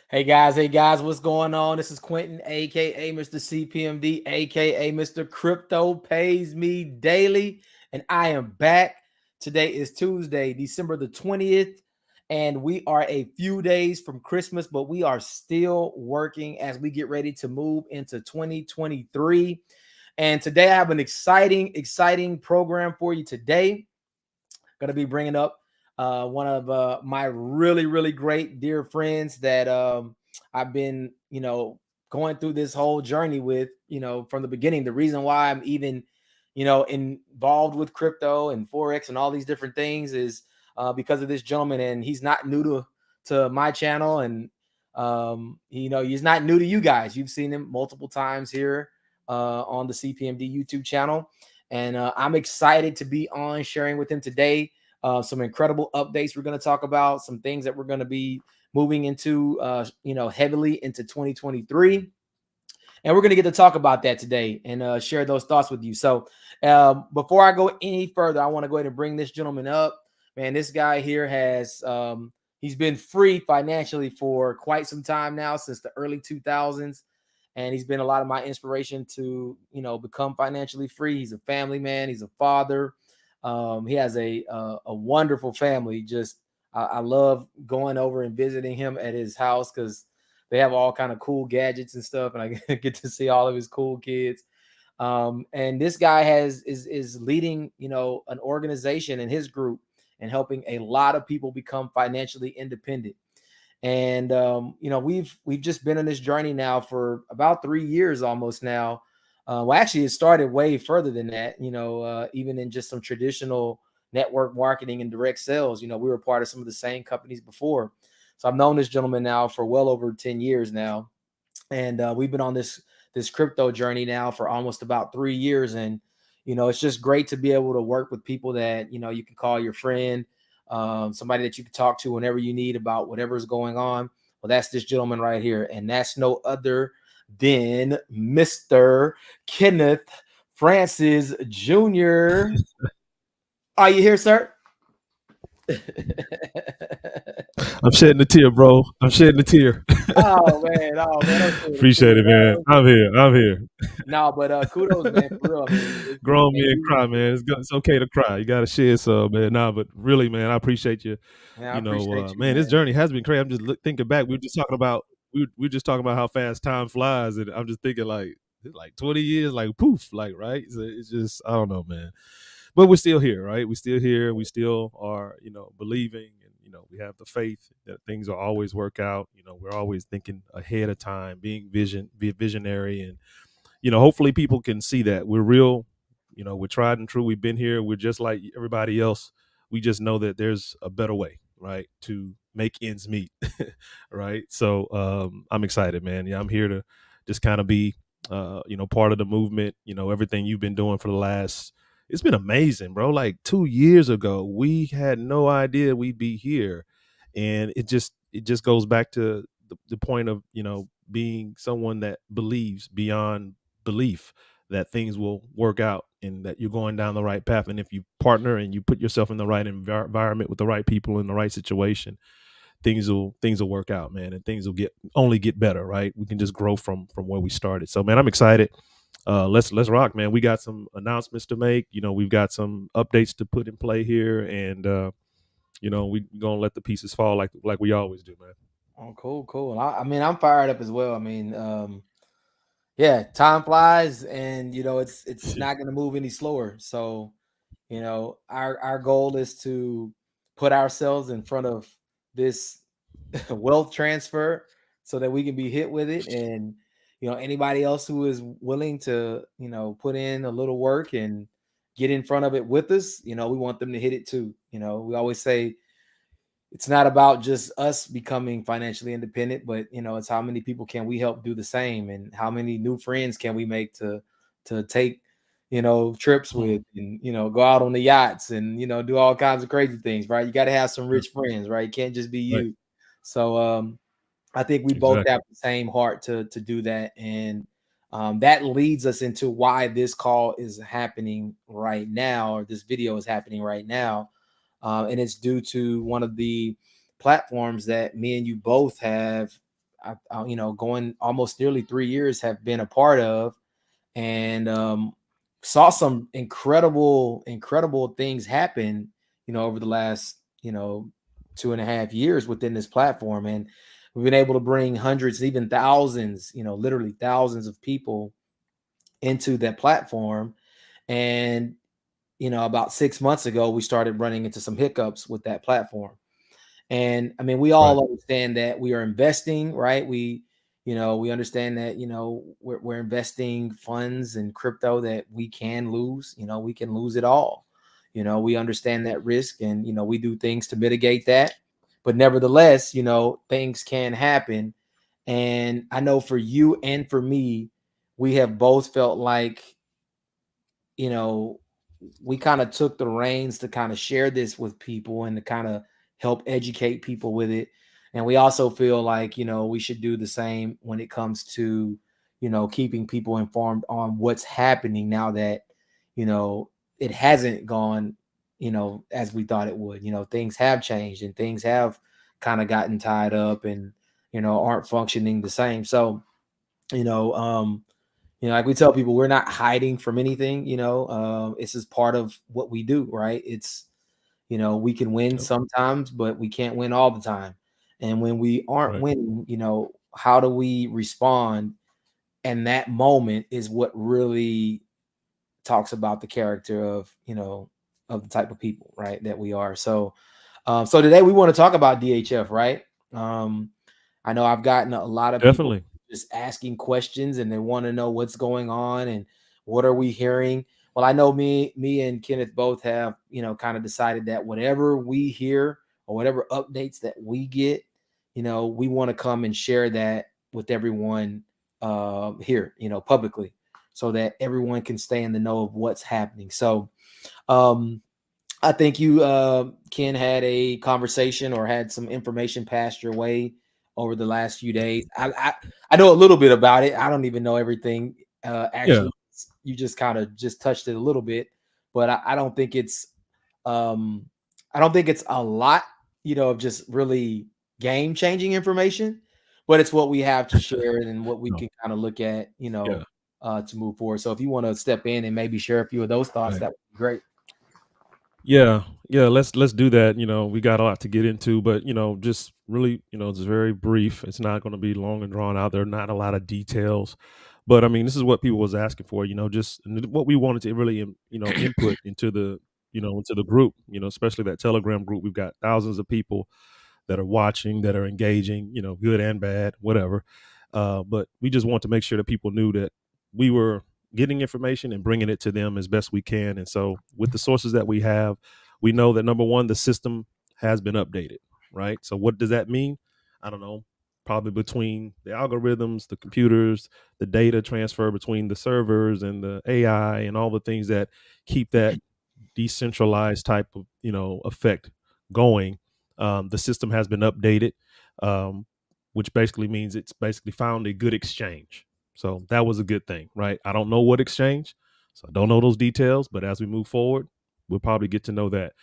Hey guys, what's going on? This is Quentin, aka Mr. CPMD, aka Mr. Crypto Pays Me Daily, and I am back. Today is Tuesday, December the 20th, and we are a few days from Christmas, but we are still working as we get ready to move into 2023. And today I have an exciting program for you today. Going to be bringing up one of my really great dear friends that I've been, going through this whole journey with, from the beginning. The reason why I'm even, involved with crypto and Forex and all these different things is because of this gentleman. And he's not new to my channel. And, he's not new to you guys. You've seen him multiple times here on the CPMD YouTube channel. And I'm excited to be on sharing with him today some incredible updates we're going to talk about, some things that we're going to be moving into, heavily into 2023. And we're going to get to talk about that today and share those thoughts with you. So before I go any further, I want to go ahead and bring this gentleman up. Man, this guy here has, he's been free financially for quite some time now, since the early 2000s. And he's been a lot of my inspiration to, become financially free. He's a family man. He's a father. He has a wonderful family. Just I love going over and visiting him at his house because they have all kind of cool gadgets and stuff, and I get to see all of his cool kids. And this guy is leading, an organization in his group and helping a lot of people become financially independent. And we've just been on this journey now for about 3 years almost now. Well, actually, it started way further than that. Even in just some traditional network marketing and direct sales. We were part of some of the same companies before. So I've known this gentleman now for well over 10 years now, and we've been on this crypto journey now for almost about 3 years. And it's just great to be able to work with people that you can call your friend. Somebody that you can talk to whenever you need about whatever's going on. Well, that's this gentleman right here. And that's no other than Mr. Kenneth Francis Jr. Are you here, sir? I'm shedding a tear, bro. I'm shedding a tear. Oh man, Appreciate it, man. I'm here. No, but kudos, man, for real. I mean, Grown man, men cry, man. It's okay to cry. You got to share some, man. Nah, but really, man, I appreciate you. man, I appreciate you, Man, this man. journey has been crazy. I'm just thinking back. We were just talking about how fast time flies, and I'm just thinking like 20 years, like poof, like right. So it's just I don't know, man. But we're still here, right? We're still here. We still are, believing, and we have the faith that things will always work out. We're always thinking ahead of time, be a visionary, and hopefully people can see that we're real. We're tried and true. We've been here. We're just like everybody else. We just know that there's a better way, right, to make ends meet, right? So I'm excited, man. Yeah, I'm here to just kind of be, part of the movement. Everything you've been doing for the last. It's been amazing, bro. Like 2 years ago, we had no idea we'd be here, and it just goes back to the point of being someone that believes beyond belief that things will work out and that you're going down the right path. And if you partner and you put yourself in the right environment with the right people in the right situation, things will work out, man, and things will only get better, right? We can just grow from where we started. So, man, I'm excited. Let's rock, man. We got some announcements to make. We've got some updates to put in play here, and we're gonna let the pieces fall like we always do, man. Oh, cool. And I mean, I'm fired up as well. I mean, yeah, time flies, and it's not going to move any slower. So, our goal is to put ourselves in front of this wealth transfer so that we can be hit with it. And anybody else who is willing to put in a little work and get in front of it with us, we want them to hit it too. We always say it's not about just us becoming financially independent, but it's how many people can we help do the same, and how many new friends can we make to take trips with, and go out on the yachts, and do all kinds of crazy things, right? You got to have some Sure. rich friends, right? It can't just be Right. you. So I think we both Exactly. have the same heart to do that. And that leads us into why this call is happening right now, or this video is happening right now. And it's due to one of the platforms that me and you both have, going almost nearly 3 years, have been a part of, and saw some incredible things happen, over the last, 2.5 years within this platform. And we've been able to bring hundreds, even thousands, literally thousands of people into that platform. And, about 6 months ago, we started running into some hiccups with that platform. And I mean, we Right. all understand that we are investing, right? We understand that, we're investing funds in crypto that we can lose, we can lose it all. We understand that risk, and, we do things to mitigate that. But nevertheless, things can happen. And I know for you and for me, we have both felt like, you know, we kind of took the reins to kind of share this with people and to kind of help educate people with it. And we also feel like, we should do the same when it comes to, keeping people informed on what's happening now that, it hasn't gone, as we thought it would. Things have changed and things have kind of gotten tied up and, aren't functioning the same. So, you know, um, like we tell people, we're not hiding from anything. It's just part of what we do, right? It's, we can win Yep. sometimes, but we can't win all the time. And when we aren't Right. winning, how do we respond? And that moment is what really talks about the character of, of the type of people, right, that we are. So, so today we want to talk about DHF, right? Um, I know I've gotten a lot of people Definitely. just asking questions, and they want to know what's going on and what are we hearing. Well, I know me and Kenneth both have, kind of decided that whatever we hear or whatever updates that we get, we want to come and share that with everyone here, publicly, so that everyone can stay in the know of what's happening. So, um, I think you, Ken, had a conversation or had some information passed your way over the last few days. I know a little bit about it. I don't even know everything. Yeah. Actually, you just kind of just touched it a little bit, but I don't think it's, um, I don't think it's a lot, of just really game changing information. But it's what we have to share and what we No. can kind of look at, Yeah. to move forward. So if you want to step in and maybe share a few of those thoughts, Right. that would be great. Yeah, yeah, let's do that. We got a lot to get into, but just really, it's very brief. It's not going to be long and drawn out. There are not a lot of details, but I mean, this is what people was asking for. Just what we wanted to really, input into the group. Especially that Telegram group. We've got thousands of people that are watching, that are engaging. Good and bad, whatever. But we just want to make sure that people knew that we were getting information and bringing it to them as best we can. And so, with the sources that we have, we know that number one, the system has been updated, right? So, what does that mean? I don't know. Probably between the algorithms, the computers, the data transfer between the servers and the AI and all the things that keep that decentralized type of effect going. The system has been updated, um, which basically means it's basically found a good exchange. So that was a good thing, right? I don't know what exchange, so I don't know those details. But as we move forward, we'll probably get to know that.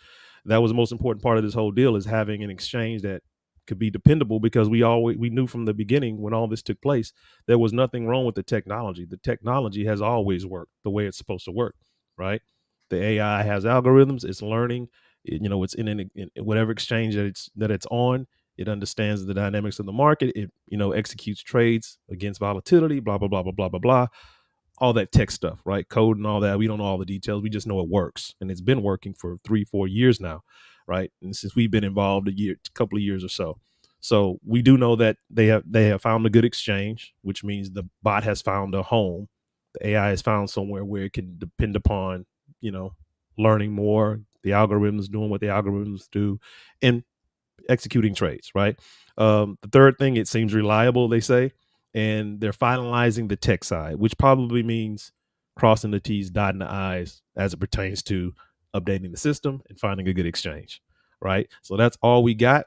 That was the most important part of this whole deal, is having an exchange that could be dependable, because we knew from the beginning, when all this took place, there was nothing wrong with the technology. The technology has always worked the way it's supposed to work, right? The AI has algorithms. It's learning. It's in whatever exchange that it's on. It understands the dynamics of the market. It executes trades against volatility. Blah blah blah blah blah blah blah. All that tech stuff, right? Code and all that. We don't know all the details. We just know it works, and it's been working for 3-4 years now, right? And since we've been involved a couple of years or so. So we do know that they have found a good exchange, which means the bot has found a home. The AI has found somewhere where it can depend upon, you know, learning more, the algorithms doing what the algorithms do, and executing trades, right? The third thing, it seems reliable, they say, and they're finalizing the tech side, which probably means crossing the T's, dotting the I's as it pertains to updating the system and finding a good exchange, right? So that's all we got.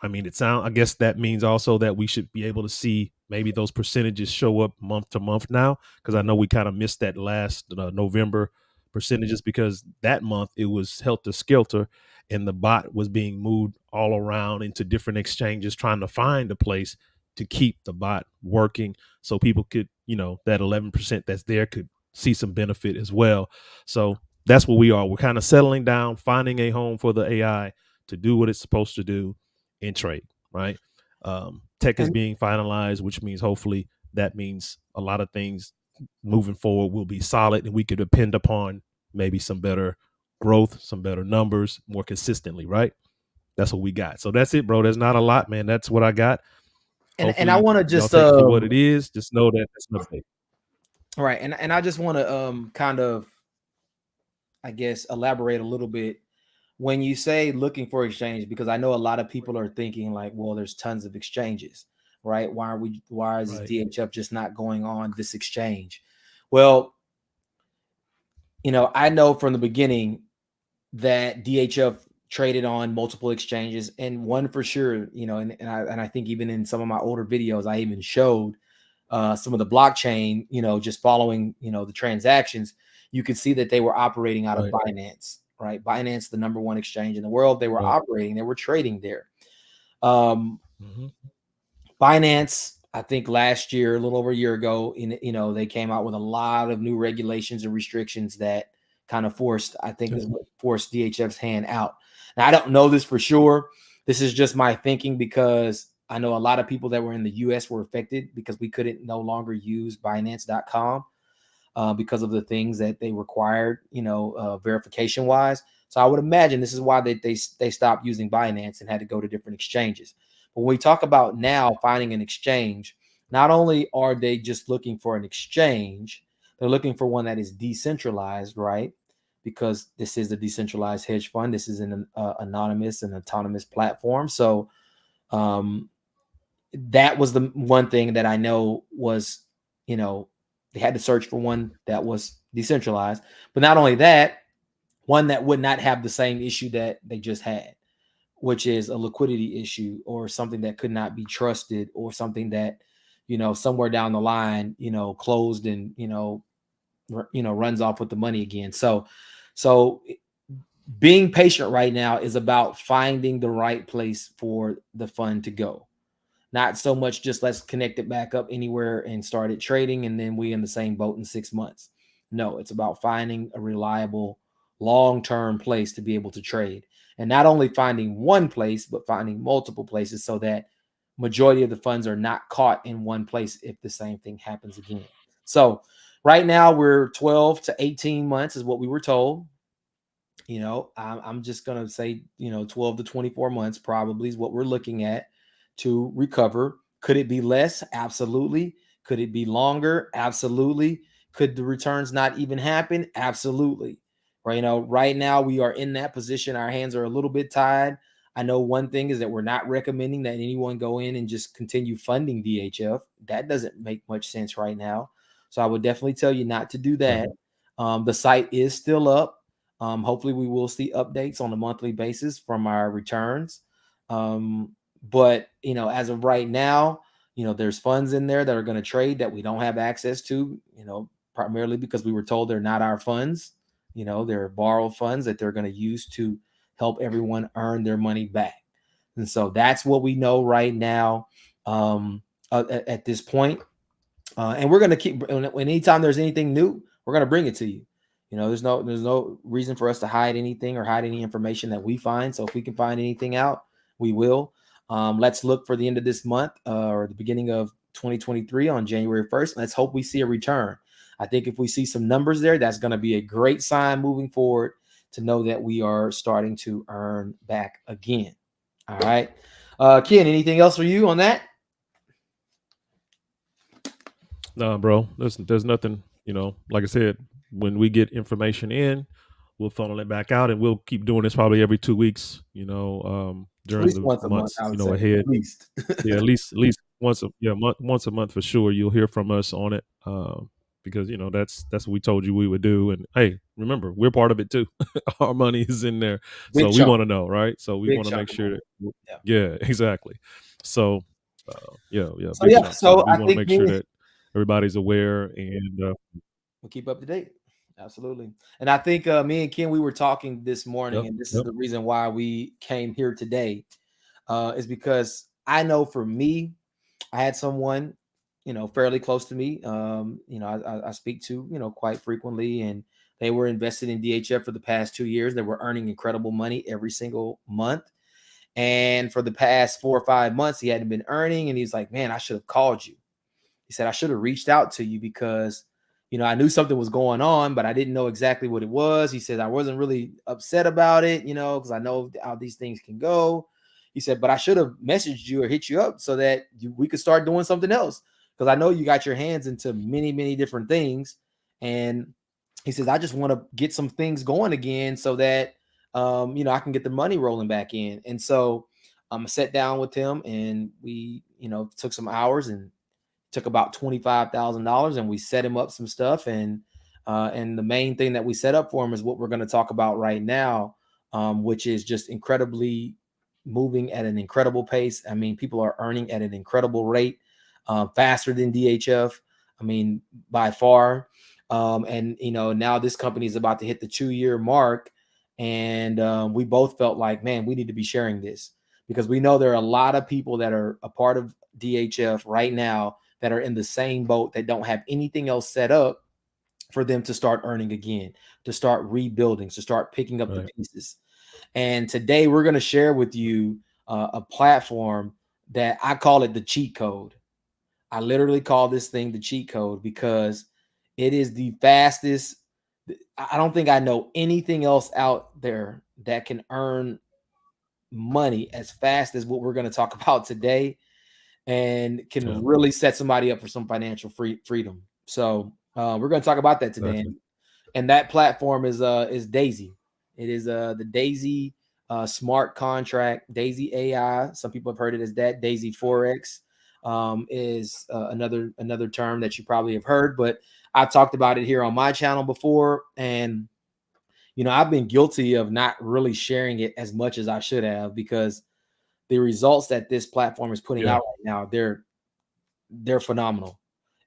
I mean, I guess that means also that we should be able to see maybe those percentages show up month to month now, because I know we kind of missed that last November percentages, because that month it was helter skelter and the bot was being moved all around into different exchanges trying to find a place to keep the bot working, so people could, that 11% that's there could see some benefit as well. So that's what we are. We're kind of settling down, finding a home for the AI to do what it's supposed to do in trade, right? Tech is being finalized, which means hopefully that means a lot of things moving forward will be solid, and we could depend upon maybe some better growth, some better numbers more consistently, right? That's what we got. So that's it, bro. There's not a lot, man. That's what I got. And I Hopefully want to y'all just take it for what it is. Just know that that's an update. right, and I just want to kind of, I guess, elaborate a little bit when you say looking for exchange, because I know a lot of people are thinking like, well, there's tons of exchanges, right? Why is Right. DHF just not going on this exchange? Well, I know from the beginning that DHF traded on multiple exchanges, and one for sure, and I think even in some of my older videos, I even showed some of the blockchain, just following, the transactions. You could see that they were operating out of Binance, right? Binance, the number one exchange in the world. They were operating, they were trading there. Binance, I think last year, a little over a year ago, they came out with a lot of new regulations and restrictions that kind of forced DHF's hand out. Now, I don't know this for sure. This is just my thinking, because I know a lot of people that were in the US were affected because we couldn't no longer use Binance.com because of the things that they required, verification wise. So I would imagine this is why they stopped using Binance and had to go to different exchanges. But when we talk about now finding an exchange, not only are they just looking for an exchange, they're looking for one that is decentralized, right? Because this is a decentralized hedge fund. This is an anonymous and autonomous platform. So that was the one thing that I know was, they had to search for one that was decentralized. But not only that, one that would not have the same issue that they just had, which is a liquidity issue or something that could not be trusted, or something that, somewhere down the line, closed and, runs off with the money again. So being patient right now is about finding the right place for the fund to go. Not so much just let's connect it back up anywhere and start it trading, and then we in the same boat in 6 months. No, it's about finding a reliable long-term place to be able to trade. And not only finding one place, but finding multiple places, so that majority of the funds are not caught in one place if the same thing happens again. So right now we're 12 to 18 months is what we were told. I'm just going to say, 12 to 24 months probably is what we're looking at to recover. Could it be less? Absolutely. Could it be longer? Absolutely. Could the returns not even happen? Absolutely. Right. Right now we are in that position. Our hands are a little bit tied. I know one thing is that we're not recommending that anyone go in and just continue funding DHF. That doesn't make much sense right now. So I would definitely tell you not to do that. The site is still up. Hopefully we will see updates on a monthly basis from our returns. But as of right now, there's funds in there that are going to trade that we don't have access to, primarily because we were told they're not our funds. They're borrowed funds that they're going to use to help everyone earn their money back. And so that's what we know right now at this point. And we're going to keep, anytime there's anything new, we're going to bring it to you. There's no reason for us to hide anything or hide any information that we find. So if we can find anything out, we will. Let's look for the end of this month or the beginning of 2023 on January 1st. Let's hope we see a return. I think if we see some numbers there, that's going to be a great sign moving forward to know that we are starting to earn back again. All right. Ken, anything else for you on that? No, bro. There's nothing, like I said, when we get information in, we'll funnel it back out, and we'll keep doing this probably every 2 weeks, during the once a month, months, I would say, ahead. at least. Yeah, at least once a month for sure. You'll hear from us on it. Because that's what we told you we would do. And hey, remember, we're part of it too. Our money is in there. So we want to know, right? So we want to make sure that yeah, exactly. So yeah, So big yeah, chunk. so we I want to think make sure that everybody's aware, and we'll keep up to date. Absolutely. And I think me and Ken, we were talking this morning, and this is the reason why we came here today, is because I know for me, I had someone, fairly close to me, I speak to, quite frequently, and they were invested in DHF for the past 2 years. They were earning incredible money every single month. And for the past 4 or 5 months, he hadn't been earning. And he's like, man, I should have called you. He said, I should have reached out to you because, I knew something was going on, but I didn't know exactly what it was. He said, I wasn't really upset about it, because I know how these things can go. He said, but I should have messaged you or hit you up so that we could start doing something else. Because I know you got your hands into many, many different things. And he says, I just want to get some things going again so that, I can get the money rolling back in. And so I sat down with him and we, took some hours and took about $25,000 and we set him up some stuff. And the main thing that we set up for him is what we're going to talk about right now, which is just incredibly moving at an incredible pace. I mean, people are earning at an incredible rate, faster than DHF. I mean, by far. And now this company is about to hit the 2-year mark, and we both felt like, man, we need to be sharing this because we know there are a lot of people that are a part of DHF right now that are in the same boat that don't have anything else set up for them to start earning again, to start rebuilding, to start picking up the pieces. And today we're going to share with you a platform that I call it the cheat code. I literally call this thing the cheat code because it is the fastest. I don't think I know anything else out there that can earn money as fast as what we're going to talk about today and can really set somebody up for some financial freedom. So we're going to talk about that today. And that platform is D.ai.sy. It is the D.ai.sy smart contract, D.ai.sy AI. Some people have heard it as that. D.ai.sy Forex is another term that you probably have heard, but I've talked about it here on my channel before. And, I've been guilty of not really sharing it as much as I should have because the results that this platform is putting out right now, they're phenomenal.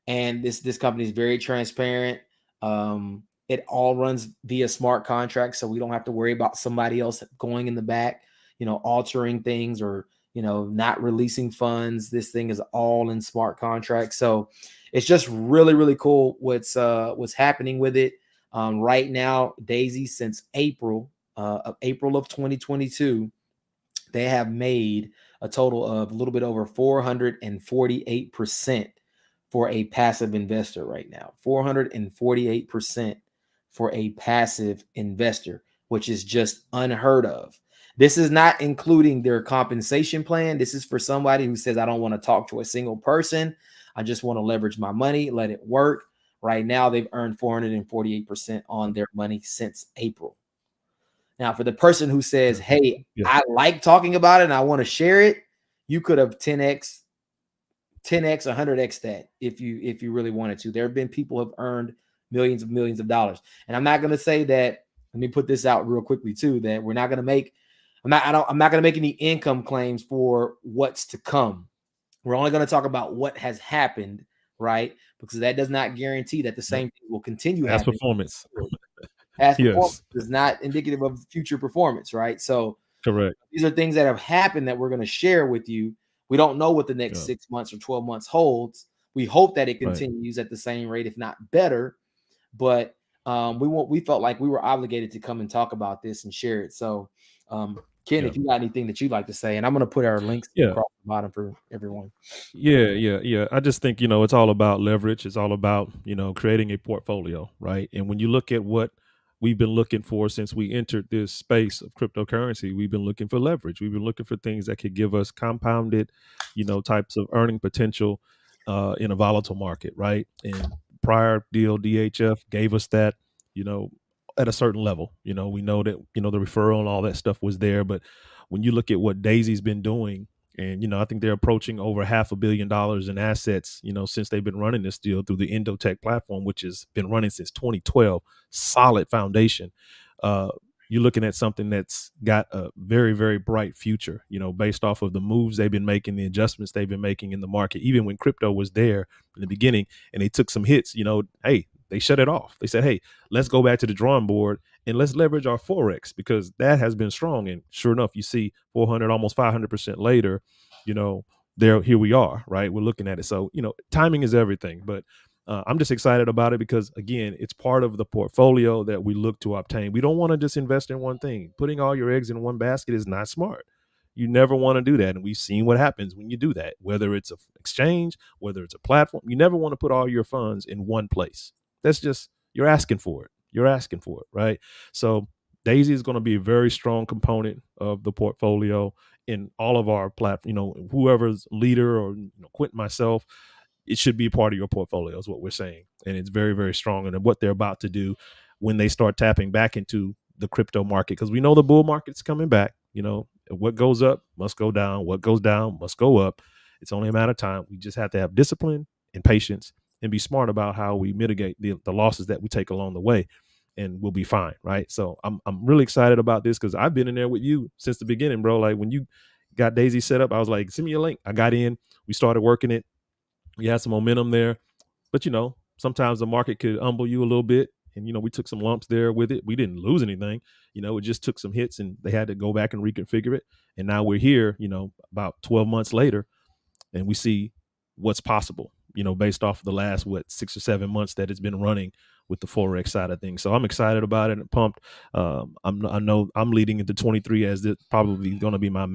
And this company is very transparent. It all runs via smart contracts, so we don't have to worry about somebody else going in the back, altering things or not releasing funds. This thing is all in smart contracts, so it's just really, really cool what's happening with it right now. D.ai.sy, since April of 2022, they have made a total of a little bit over 448% for a passive investor right now. 448% for a passive investor, which is just unheard of. This is not including their compensation plan. This is for somebody who says, I don't want to talk to a single person. I just want to leverage my money, let it work. Right now, they've earned 448% on their money since April. Now, for the person who says, hey, I like talking about it and I want to share it, you could have 10x, 100x that if you really wanted to. There have been people who have earned millions of dollars. And I'm not going to say that, let me put this out real quickly too, that we're not going to make, I'm not going to make any income claims for what's to come. We're only going to talk about what has happened, right? Because that does not guarantee that the same thing will continue happening. Performance. Past performance is not indicative of future performance, right? So correct. These are things that have happened that we're going to share with you. We don't know what the next 6 months or 12 months holds. We hope that it continues at the same rate, if not better. But we felt like we were obligated to come and talk about this and share it. So, Ken, if you got anything that you'd like to say, and I'm going to put our links across the bottom for everyone. Yeah. I just think, it's all about leverage. It's all about, creating a portfolio, right? And when you look at what we've been looking for since we entered this space of cryptocurrency, we've been looking for leverage. We've been looking for things that could give us compounded, types of earning potential in a volatile market, right? And prior deal DHF gave us that, at a certain level. We know that, the referral and all that stuff was there. But when you look at what D.ai.sy's been doing, and, I think they're approaching over $500 million in assets, since they've been running this deal through the Endotech platform, which has been running since 2012, solid foundation. You're looking at something that's got a very, very bright future, based off of the moves they've been making, the adjustments they've been making in the market. Even when crypto was there in the beginning and they took some hits, hey, they shut it off. They said, hey, let's go back to the drawing board and let's leverage our Forex because that has been strong. And sure enough, you see 400, almost 500% later, here we are, right? We're looking at it. So, timing is everything. But I'm just excited about it because, again, it's part of the portfolio that we look to obtain. We don't want to just invest in one thing. Putting all your eggs in one basket is not smart. You never want to do that. And we've seen what happens when you do that, whether it's an exchange, whether it's a platform. You never want to put all your funds in one place. That's just, you're asking for it. You're asking for it, right? So Daisy is going to be a very strong component of the portfolio in all of our platform. Whoever's leader or Quint, myself, it should be part of your portfolio is what we're saying. And it's very, very strong. And what they're about to do when they start tapping back into the crypto market, because we know the bull market's coming back. What goes up must go down. What goes down must go up. It's only a matter of time. We just have to have discipline and patience and be smart about how we mitigate the losses that we take along the way, and we'll be fine, right? So I'm really excited about this because I've been in there with you since the beginning, bro. Like when you got Daisy set up, I was like, send me a link. I got in, we started working it. We had some momentum there, but sometimes the market could humble you a little bit. And, we took some lumps there with it. We didn't lose anything. It just took some hits and they had to go back and reconfigure it. And now we're here, about 12 months later, and we see what's possible, based off of the last, 6 or 7 months that it's been running with the Forex side of things. So I'm excited about it and pumped. I know I'm leading into 23 as this probably going to be my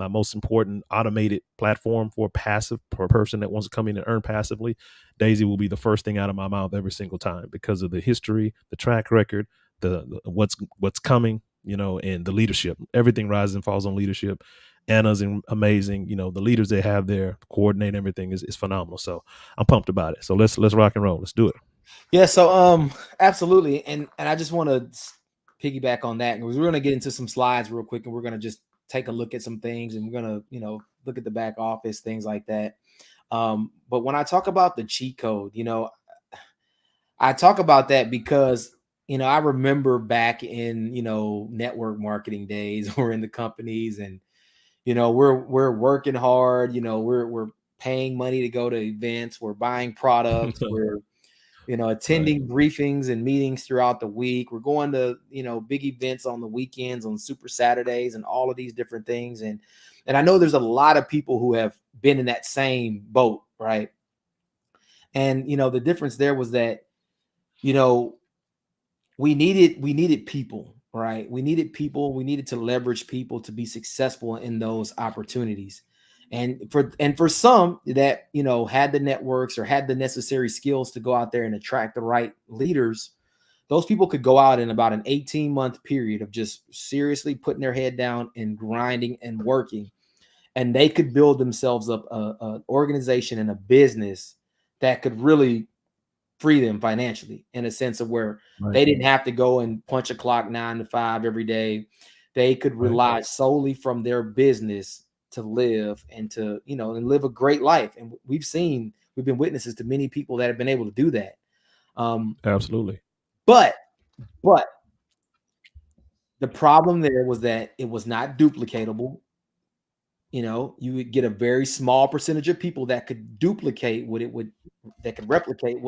most important automated platform for a person that wants to come in and earn passively. Daisy will be the first thing out of my mouth every single time because of the history, the track record, the what's coming, and the leadership. Everything rises and falls on leadership. Anna's amazing. The leaders they have there, coordinate everything is phenomenal. So I'm pumped about it. So let's rock and roll. Let's do it. Yeah. So absolutely. And I just want to piggyback on that. And we're going to get into some slides real quick, and we're going to just take a look at some things, and we're going to, look at the back office, things like that. But when I talk about the cheat code, I talk about that because, I remember back in, network marketing days, we're in the companies and, we're working hard, we're paying money to go to events, we're buying products, we're, attending briefings and meetings throughout the week. We're going to, big events on the weekends, on Super Saturdays, and all of these different things. And I know there's a lot of people who have been in that same boat, right? And, the difference there was that, we needed people, right? We needed people. We needed to leverage people to be successful in those opportunities. And for some that, had the networks or had the necessary skills to go out there and attract the right leaders, those people could go out in about an 18-month period of just seriously putting their head down and grinding and working. And they could build themselves up an organization and a business that could really free them financially, in a sense of where they didn't have to go and punch a clock 9 to 5 every day. They could rely solely from their business to live and to, and live a great life. And we've been witnesses to many people that have been able to do that. Absolutely. But the problem there was that it was not duplicatable. You would get a very small percentage of people that could replicate what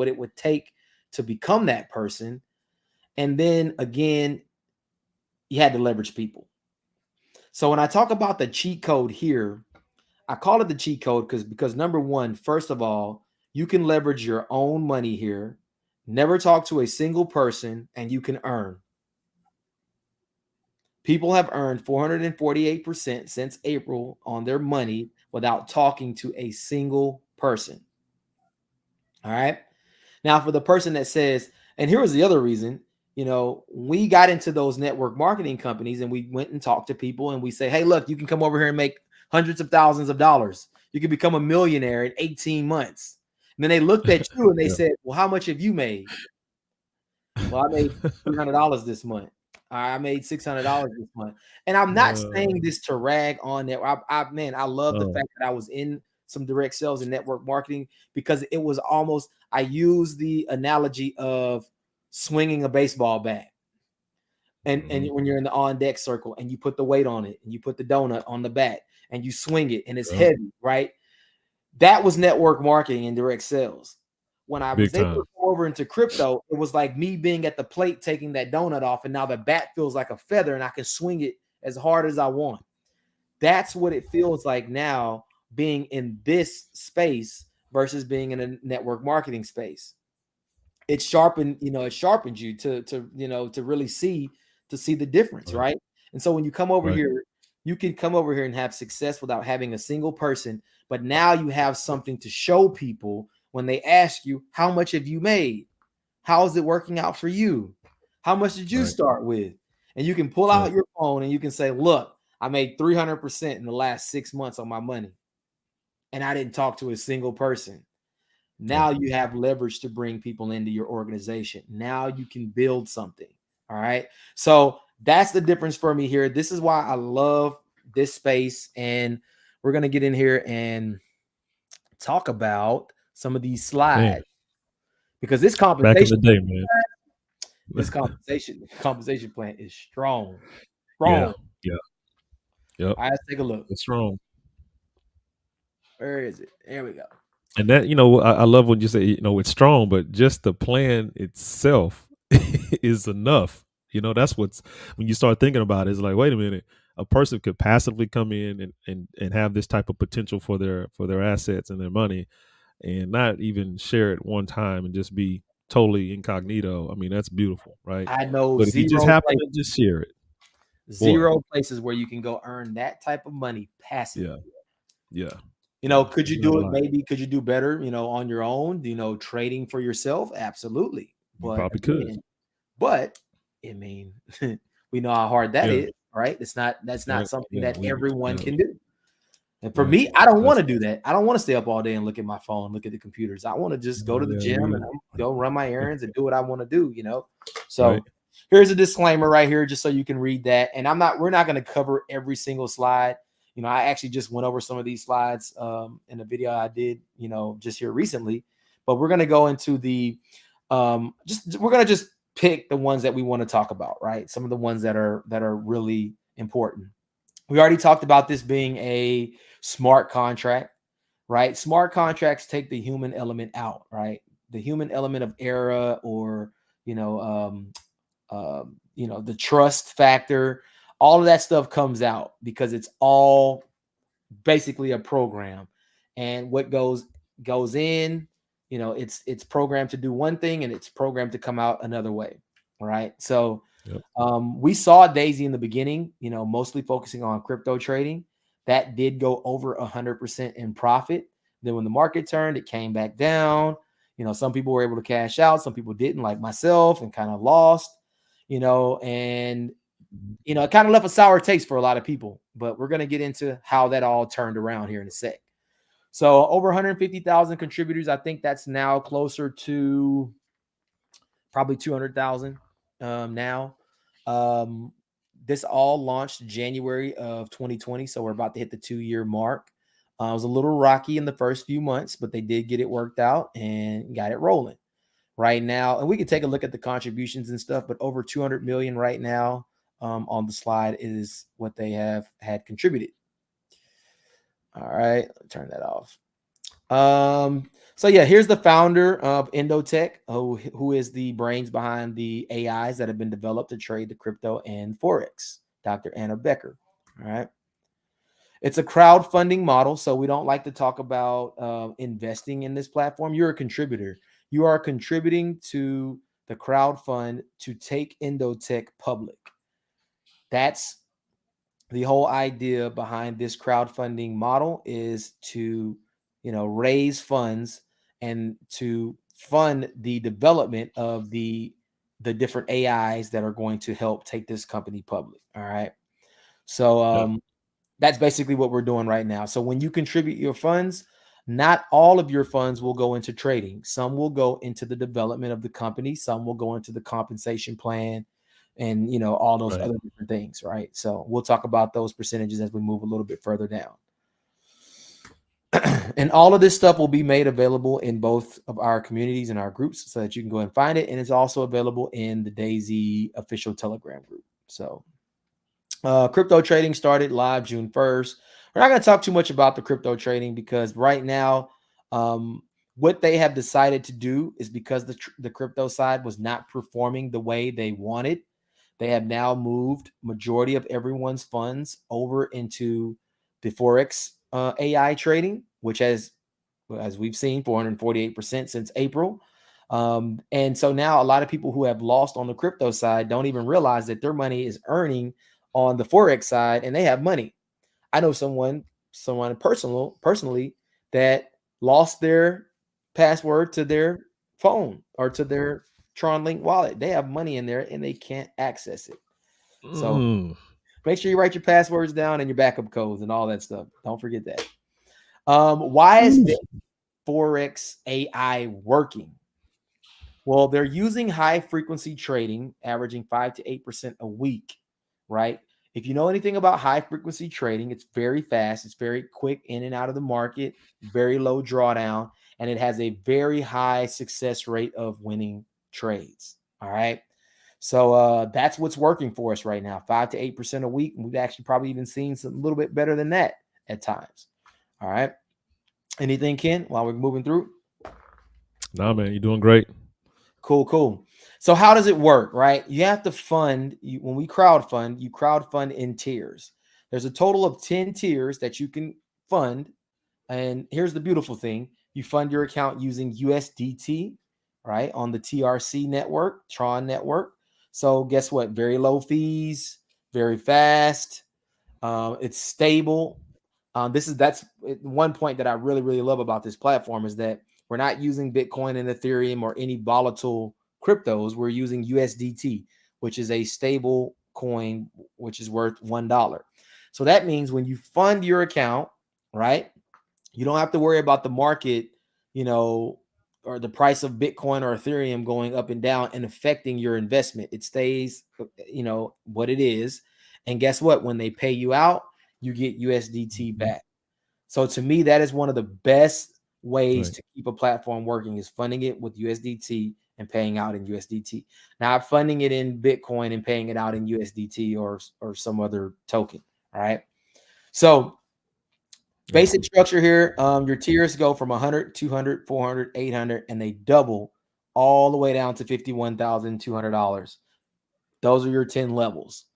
it would take to become that person. And then again, you had to leverage people. So when I talk about the cheat code here, I call it the cheat code because number one, first of all, you can leverage your own money here, never talk to a single person, and you can earn. People have earned 448% since April on their money without talking to a single person. All right. Now, for the person that says, and here was the other reason, we got into those network marketing companies and we went and talked to people and we say, hey, look, you can come over here and make hundreds of thousands of dollars. You can become a millionaire in 18 months. And then they looked at you and they said, well, how much have you made? Well, I made $300 this month. I made $600 this month. And I'm not saying this to rag on that. I love the fact that I was in some direct sales and network marketing, because it was almost, I use the analogy of swinging a baseball bat. And when you're in the on deck circle and you put the weight on it and you put the donut on the bat and you swing it and it's heavy, right? That was network marketing and direct sales. When I was able to go over into crypto, it was like me being at the plate, taking that donut off, and now the bat feels like a feather and I can swing it as hard as I want. That's what it feels like now being in this space versus being in a network marketing space. It sharpened, it sharpens you to really see the difference, right? And so when you come over here, you can come over here and have success without having a single person, but now you have something to show people when they ask you, how much have you made? How is it working out for you? How much did you start with? And you can pull out your phone and you can say, look, I made 300% in the last 6 months on my money. And I didn't talk to a single person. Now you have leverage to bring people into your organization. Now you can build something. All right. So that's the difference for me here. This is why I love this space. And we're going to get in here and talk about some of these slides because this compensation, back in the day, man. This compensation plan is strong. Yeah. Strong. Yeah. Yep. All right, let's take a look. It's strong. Where is it? There we go. And that, I love when you say, it's strong, but just the plan itself is enough. That's what's, when you start thinking about it, it's like, wait a minute, a person could passively come in and have this type of potential for their assets and their money and not even share it one time and just be totally incognito. I mean, that's beautiful, right? I know But if you just happen to just share it. Zero places where you can go earn that type of money passively. Yeah. Could you do it? Maybe could you do better, on your own, trading for yourself? Absolutely. But you probably could. But I mean, we know how hard that is, right? That's not something that everyone can do. And for me, I don't want to do that. I don't want to stay up all day and look at my phone, look at the computers. I want to just go to the gym and go run my errands and do what I want to do, So here's a disclaimer right here, just so you can read that. And we're not going to cover every single slide. I actually just went over some of these slides in a video I did, just here recently. But we're going to go into the we're going to just pick the ones that we want to talk about, right? Some of the ones that are really important. We already talked about this being a smart contract, right? Smart contracts take the human element out, right? The human element of error or the trust factor, all of that stuff comes out because it's all basically a program. And what goes in, it's programmed to do one thing and it's programmed to come out another way, right? So we saw DAISY in the beginning, mostly focusing on crypto trading. That did go over 100% in profit. Then when the market turned, it came back down. Some people were able to cash out, some people didn't, like myself, and kind of lost. And it kind of left a sour taste for a lot of people. But we're going to get into how that all turned around here in a sec. So over 150,000 contributors. I think that's now closer to probably 200,000 now. This all launched January of 2020, so we're about to hit the 2-year mark. It was a little rocky in the first few months, but they did get it worked out and got it rolling right now. And we can take a look at the contributions and stuff, but over 200 million right now on the slide is what they have had contributed. All right, turn that off. So yeah, here's the founder of Endotech, who is the brains behind the AIs that have been developed to trade the crypto and Forex, Dr. Anna Becker. All right. It's a crowdfunding model, so we don't like to talk about investing in this platform. You're a contributor. You are contributing to the crowdfund to take Endotech public. That's the whole idea behind this crowdfunding model, is to raise funds and to fund the development of the different AIs that are going to help take this company public. All right. So that's basically what we're doing right now. So when you contribute your funds, not all of your funds will go into trading. Some will go into the development of the company. Some will go into the compensation plan and all those other different things, right? So we'll talk about those percentages as we move a little bit further down. And all of this stuff will be made available in both of our communities and our groups so that you can go and find it. And it's also available in the DAISY official Telegram group. So crypto trading started live June 1st. We're not going to talk too much about the crypto trading because right now, what they have decided to do is because the crypto side was not performing the way they wanted. They have now moved majority of everyone's funds over into the Forex AI trading, which has, as we've seen, 448% since April. And so now a lot of people who have lost on the crypto side don't even realize that their money is earning on the Forex side, and they have money. I know someone personally that lost their password to their phone or to their Tron Link wallet. They have money in there and they can't access it. So make sure you write your passwords down and your backup codes and all that stuff. Don't forget that. Why is Forex AI working? Well, they're using high frequency trading, averaging 5 to 8% a week, right? If you know anything about high frequency trading, it's very fast, it's very quick in and out of the market, very low drawdown, and it has a very high success rate of winning trades. All right. So that's what's working for us right now, 5 to 8% a week. And we've actually probably even seen some a little bit better than that at times. All right. Anything, Ken, while we're moving through? Nah, man, you're doing great. Cool. So how does it work, right? You have to fund, when we crowdfund, you crowdfund in tiers. There's a total of 10 tiers that you can fund. And here's the beautiful thing. You fund your account using USDT, right, on the TRC network, Tron network. So guess what? Very low fees, very fast. It's stable. That's one point that I really love about this platform is that we're not using Bitcoin and Ethereum or any volatile cryptos. We're using USDT, which is a stable coin, which is worth $1. So that means when you fund your account, right, you don't have to worry about the market, or the price of Bitcoin or Ethereum going up and down and affecting your investment. It stays, what it is. And guess what? When they pay you out, you get USDT back. So to me, that is one of the best ways to keep a platform working is funding it with USDT and paying out in USDT. Now, funding it in Bitcoin and paying it out in USDT or some other token. All right. So basic structure here, your tiers go from 100, 200, 400, 800, and they double all the way down to $51,200. Those are your 10 levels.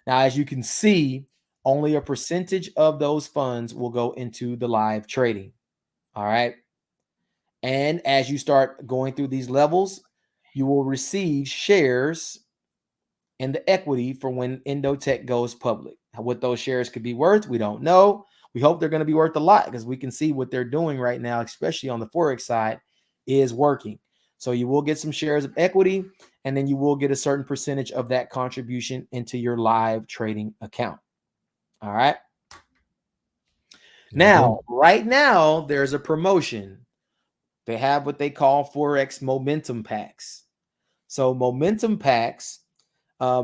Now, as you can see, only a percentage of those funds will go into the live trading. All right. And as you start going through these levels, you will receive shares in the equity for when Endotech goes public. What those shares could be worth, we don't know. We hope they're going to be worth a lot because we can see what they're doing right now, especially on the Forex side, is working. So you will get some shares of equity, and then you will get a certain percentage of that contribution into your live trading account. All right. Now, right now, there's a promotion. They have what they call Forex Momentum Packs. So Momentum Packs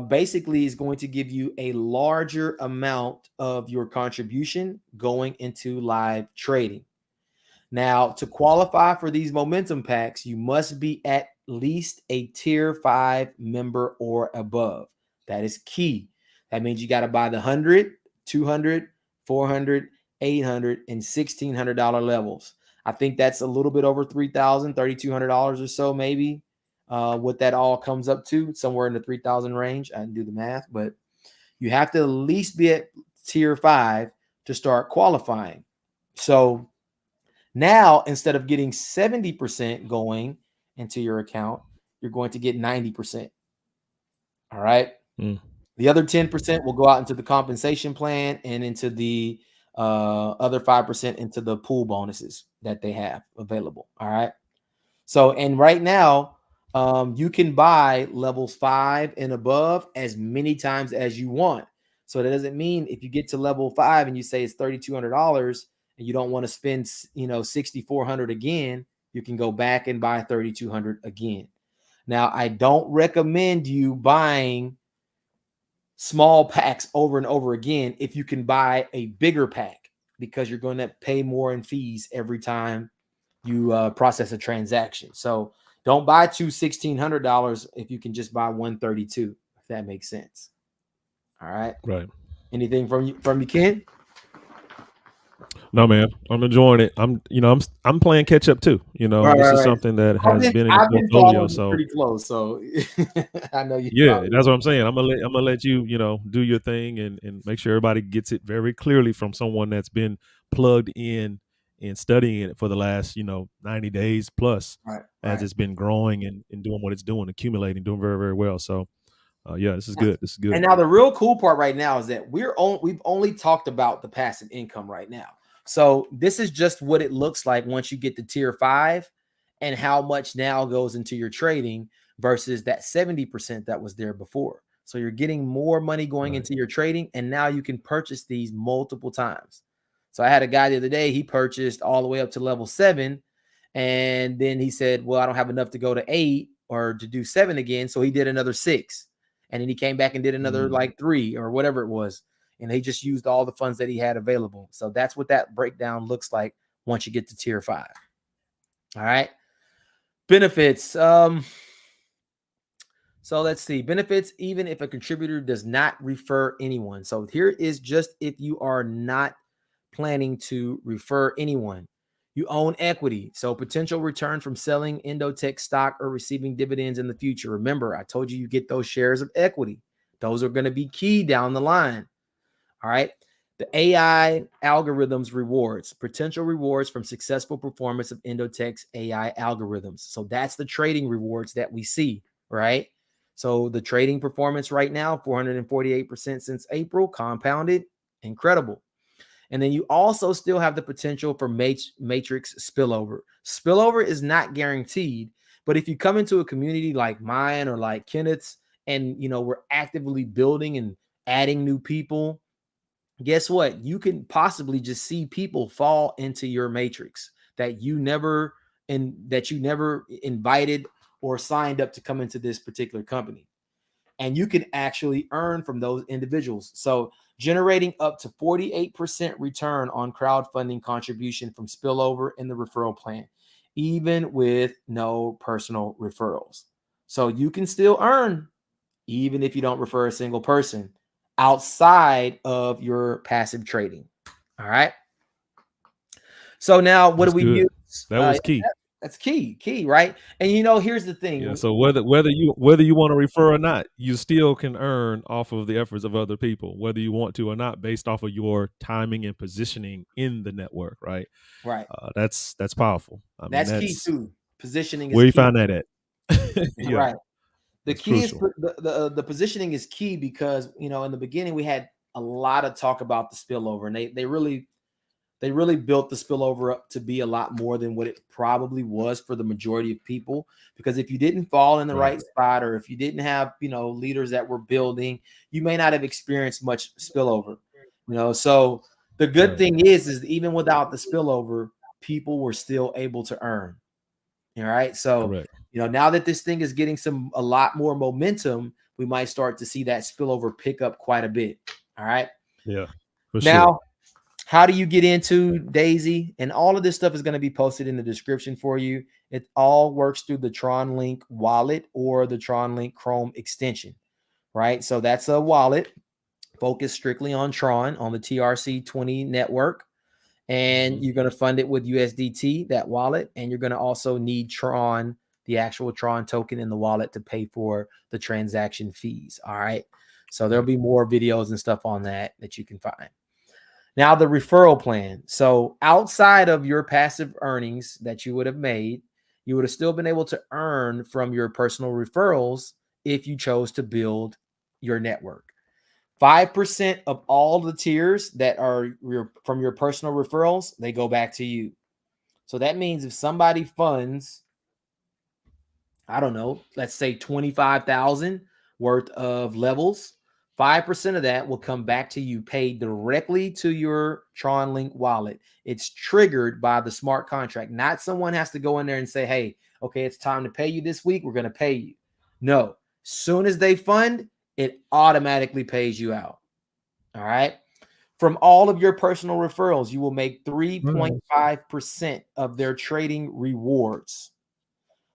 basically is going to give you a larger amount of your contribution going into live trading. Now, to qualify for these Momentum Packs, you must be at least a tier 5 member or above. That is key. That means you got to buy the 100, 200, 400, 800, and $1,600 levels. I think that's a little bit over $3,000, $3,200 or so, maybe. What that all comes up to, somewhere in the 3,000 range. I didn't do the math, but you have to at least be at tier 5 to start qualifying. So now, instead of getting 70% going into your account, you're going to get 90%. All right. The other 10% will go out into the compensation plan and into the other 5% into the pool bonuses that they have available. All right. So, and right now, you can buy levels 5 and above as many times as you want. So that doesn't mean if you get to level 5 and you say it's $3,200 and you don't want to spend, $6,400 again, you can go back and buy $3,200 again. Now, I don't recommend you buying small packs over and over again if you can buy a bigger pack, because you're going to pay more in fees every time you process a transaction. So don't buy two $1,600 if you can just buy $132, if that makes sense. All right. Right. Anything from you, Ken? No, man, I'm enjoying it. I'm playing catch up too. This is something that has been in the portfolio. So pretty close. So I know you. Yeah, that's what I'm saying. I'm gonna let you, do your thing and make sure everybody gets it very clearly from someone that's been plugged in and studying it for the last 90 days plus, Right. as it's been growing and doing what it's doing, accumulating, doing very, very well. So yeah, this is good. This is good. And now the real cool part right now is that we've only talked about the passive income right now. So this is just what it looks like once you get to tier 5 and how much now goes into your trading versus that 70% that was there before. So you're getting more money going into your trading, and now you can purchase these multiple times. So I had a guy the other day, he purchased all the way up to level 7, and then he said, well, I don't have enough to go to 8 or to do 7 again. So he did another 6. And then he came back and did another like 3 or whatever it was. And he just used all the funds that he had available. So that's what that breakdown looks like once you get to tier 5. All right. Benefits. So let's see. Benefits, even if a contributor does not refer anyone. So here is just if you are not planning to refer anyone. You own equity, so potential return from selling Endotech stock or receiving dividends in the future. Remember, I told you get those shares of equity. Those are going to be key down the line. All right. The AI algorithms rewards, potential rewards from successful performance of Endotech's AI algorithms. So that's the trading rewards that we see, right? So the trading performance right now, 448% since April, compounded, incredible. And then you also still have the potential for matrix spillover. Spillover is not guaranteed, but if you come into a community like mine or like Kenneth's, and we're actively building and adding new people, guess what? You can possibly just see people fall into your matrix that you never invited or signed up to come into this particular company. And you can actually earn from those individuals. So generating up to 48% return on crowdfunding contribution from spillover in the referral plan, even with no personal referrals. So you can still earn even if you don't refer a single person outside of your passive trading. All right. So now what do we use? That was key. That's key, right? And here's the thing. Yeah. So whether you want to refer or not, you still can earn off of the efforts of other people, whether you want to or not, based off of your timing and positioning in the network, right? Right. That's powerful. I That's mean, key too. Positioning is where you key. find that at. Yeah. Right. The key crucial. is the positioning is key because in the beginning we had a lot of talk about the spillover, and they really built the spillover up to be a lot more than what it probably was for the majority of people. Because if you didn't fall in the right spot, or if you didn't have leaders that were building, you may not have experienced much spillover. So the good thing is even without the spillover, people were still able to earn. All right. So now that this thing is getting a lot more momentum, we might start to see that spillover pick up quite a bit. All right. Yeah. Now, how do you get into Daisy? And all of this stuff is going to be posted in the description for you. It all works through the TronLink wallet or the TronLink Chrome extension, right? So that's a wallet focused strictly on Tron, on the TRC20 network. And you're going to fund it with USDT, that wallet. And you're going to also need Tron, the actual Tron token in the wallet, to pay for the transaction fees. All right. So there'll be more videos and stuff on that you can find. Now, the referral plan. So outside of your passive earnings that you would have made, you would have still been able to earn from your personal referrals if you chose to build your network. 5% of all the tiers that are from your personal referrals, they go back to you. So that means if somebody funds, I don't know, let's say 25,000 worth of levels, 5% of that will come back to you, paid directly to your TronLink wallet. It's triggered by the smart contract. Not someone has to go in there and say, hey, okay, it's time to pay you this week. We're going to pay you. No, soon as they fund, it automatically pays you out. All right. From all of your personal referrals, you will make 3.5% of their trading rewards.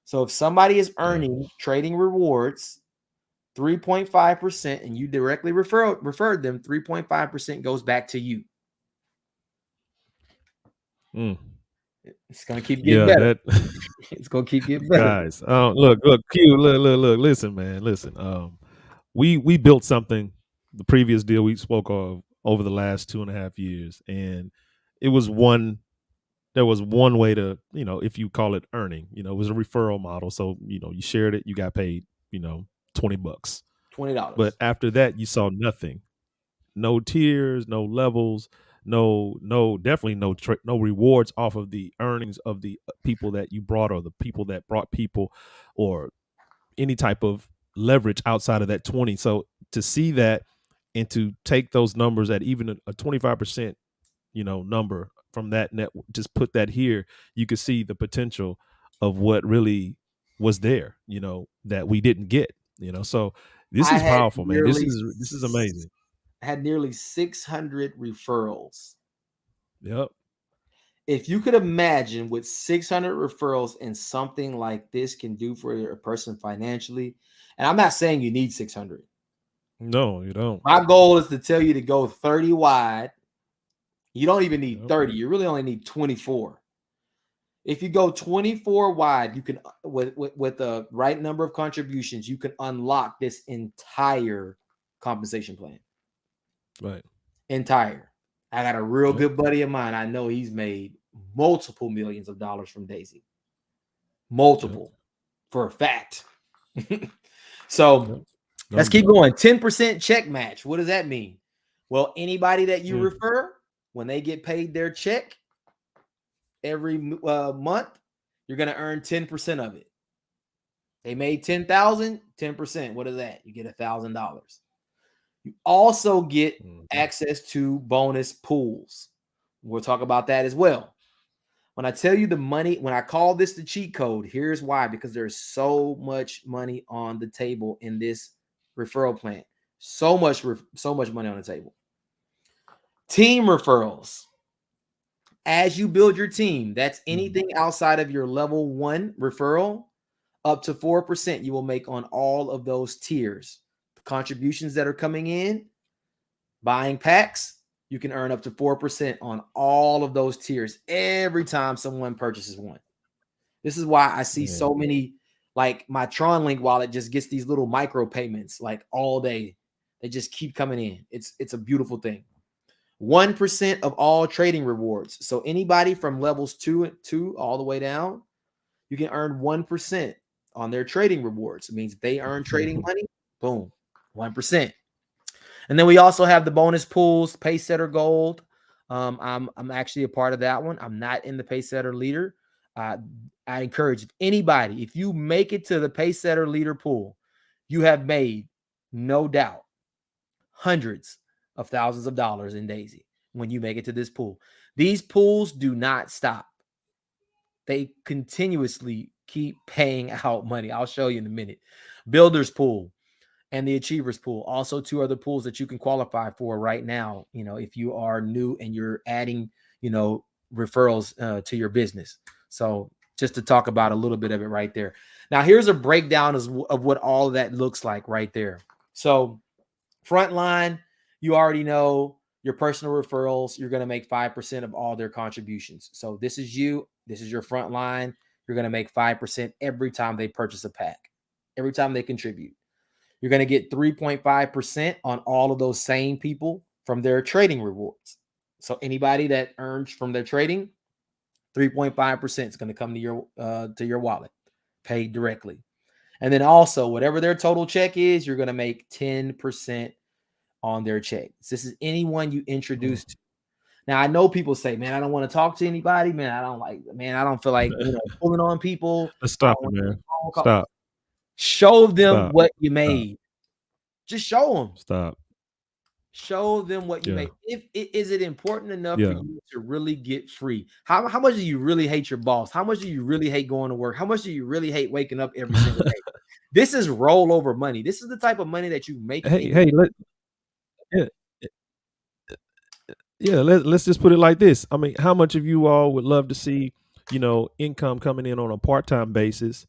So if somebody is earning trading rewards, 3.5%, and you directly referred them, 3.5% goes back to you. It's gonna keep getting better. It's gonna keep getting better. Guys, look, Q, look, listen, man, listen. We built something, the previous deal we spoke of, over the last 2.5 years, and it was one. There was one way to, if you call it earning, it was a referral model. So you shared it, you got paid, $20. $20. But after that, you saw nothing. No tiers, no levels, definitely no rewards off of the earnings of the people that you brought, or the people that brought people, or any type of leverage outside of that 20. So to see that, and to take those numbers at even a 25%, number from that net, just put that here, you could see the potential of what really was there, that we didn't get, So this I is had powerful, man. This nearly is amazing. had nearly 600 referrals. Yep. If you could imagine what 600 referrals and something like this can do for a person financially, and I'm not saying you need 600. No, you don't. My goal is to tell you to go 30 wide. You don't even need Yep. 30. You really only need 24. If you go 24 wide, you can, with the right number of contributions, you can unlock this entire compensation plan. Right. Entire. I got a real good buddy of mine. I know he's made multiple millions of dollars from DAISY. Multiple, for a fact. So let's keep going. 10% check match. What does that mean? Well, anybody that you refer, when they get paid their check every month, you're going to earn 10% of it. They made 10,000, 10%. What is that? You get $1,000. You also get access to bonus pools. We'll talk about that as well. When I tell you the money, when I call this the cheat code, here's why: because there's so much money on the table in this referral plan. So much money on the table. Team referrals. As you build your team, that's anything outside of your level 1 referral, up to 4% you will make on all of those tiers. The contributions that are coming in, buying packs, you can earn up to 4% on all of those tiers every time someone purchases one. This is why I see so many, like my Tron Link wallet just gets these little micro payments like all day. They just keep coming in. It's a beautiful thing. 1% of all trading rewards. So anybody from levels 2 all the way down, you can earn 1% on their trading rewards. It means if they earn trading money, boom, 1%. And then we also have the bonus pools, Paysetter Gold. I'm actually a part of that one. I'm not in the Paysetter leader. I encourage anybody, if you make it to the Paysetter leader pool, you have made, no doubt, hundreds of thousands of dollars in DAISY when you make it to this pool. These pools do not stop. They continuously keep paying out money. I'll show you in a minute. Builders pool and the Achievers pool, also 2 other pools that you can qualify for right now, if you are new and you're adding, referrals to your business. So just to talk about a little bit of it right there. Now, here's a breakdown of what all of that looks like right there. So frontline, you already know your personal referrals, you're going to make 5% of all their contributions. So this is you. This is your front line. You're going to make 5% every time they purchase a pack, every time they contribute. You're going to get 3.5% on all of those same people from their trading rewards. So anybody that earns from their trading, 3.5% is going to come to your wallet, paid directly. And then also, whatever their total check is, you're going to make 10% on their check. This is anyone you introduce to. Now, I know people say, man, I don't want to talk to anybody. Man, I don't feel like pulling on people. Let's stop it, man. Stop. Show them what you made. Just show them. Stop. Show them what you made. Is it important enough for you to really get free? How much do you really hate your boss? How much do you really hate going to work? How much do you really hate waking up every single day? This is rollover money. This is the type of money that you make. Let's just put it like this. I mean, how much of you all would love to see, income coming in on a part-time basis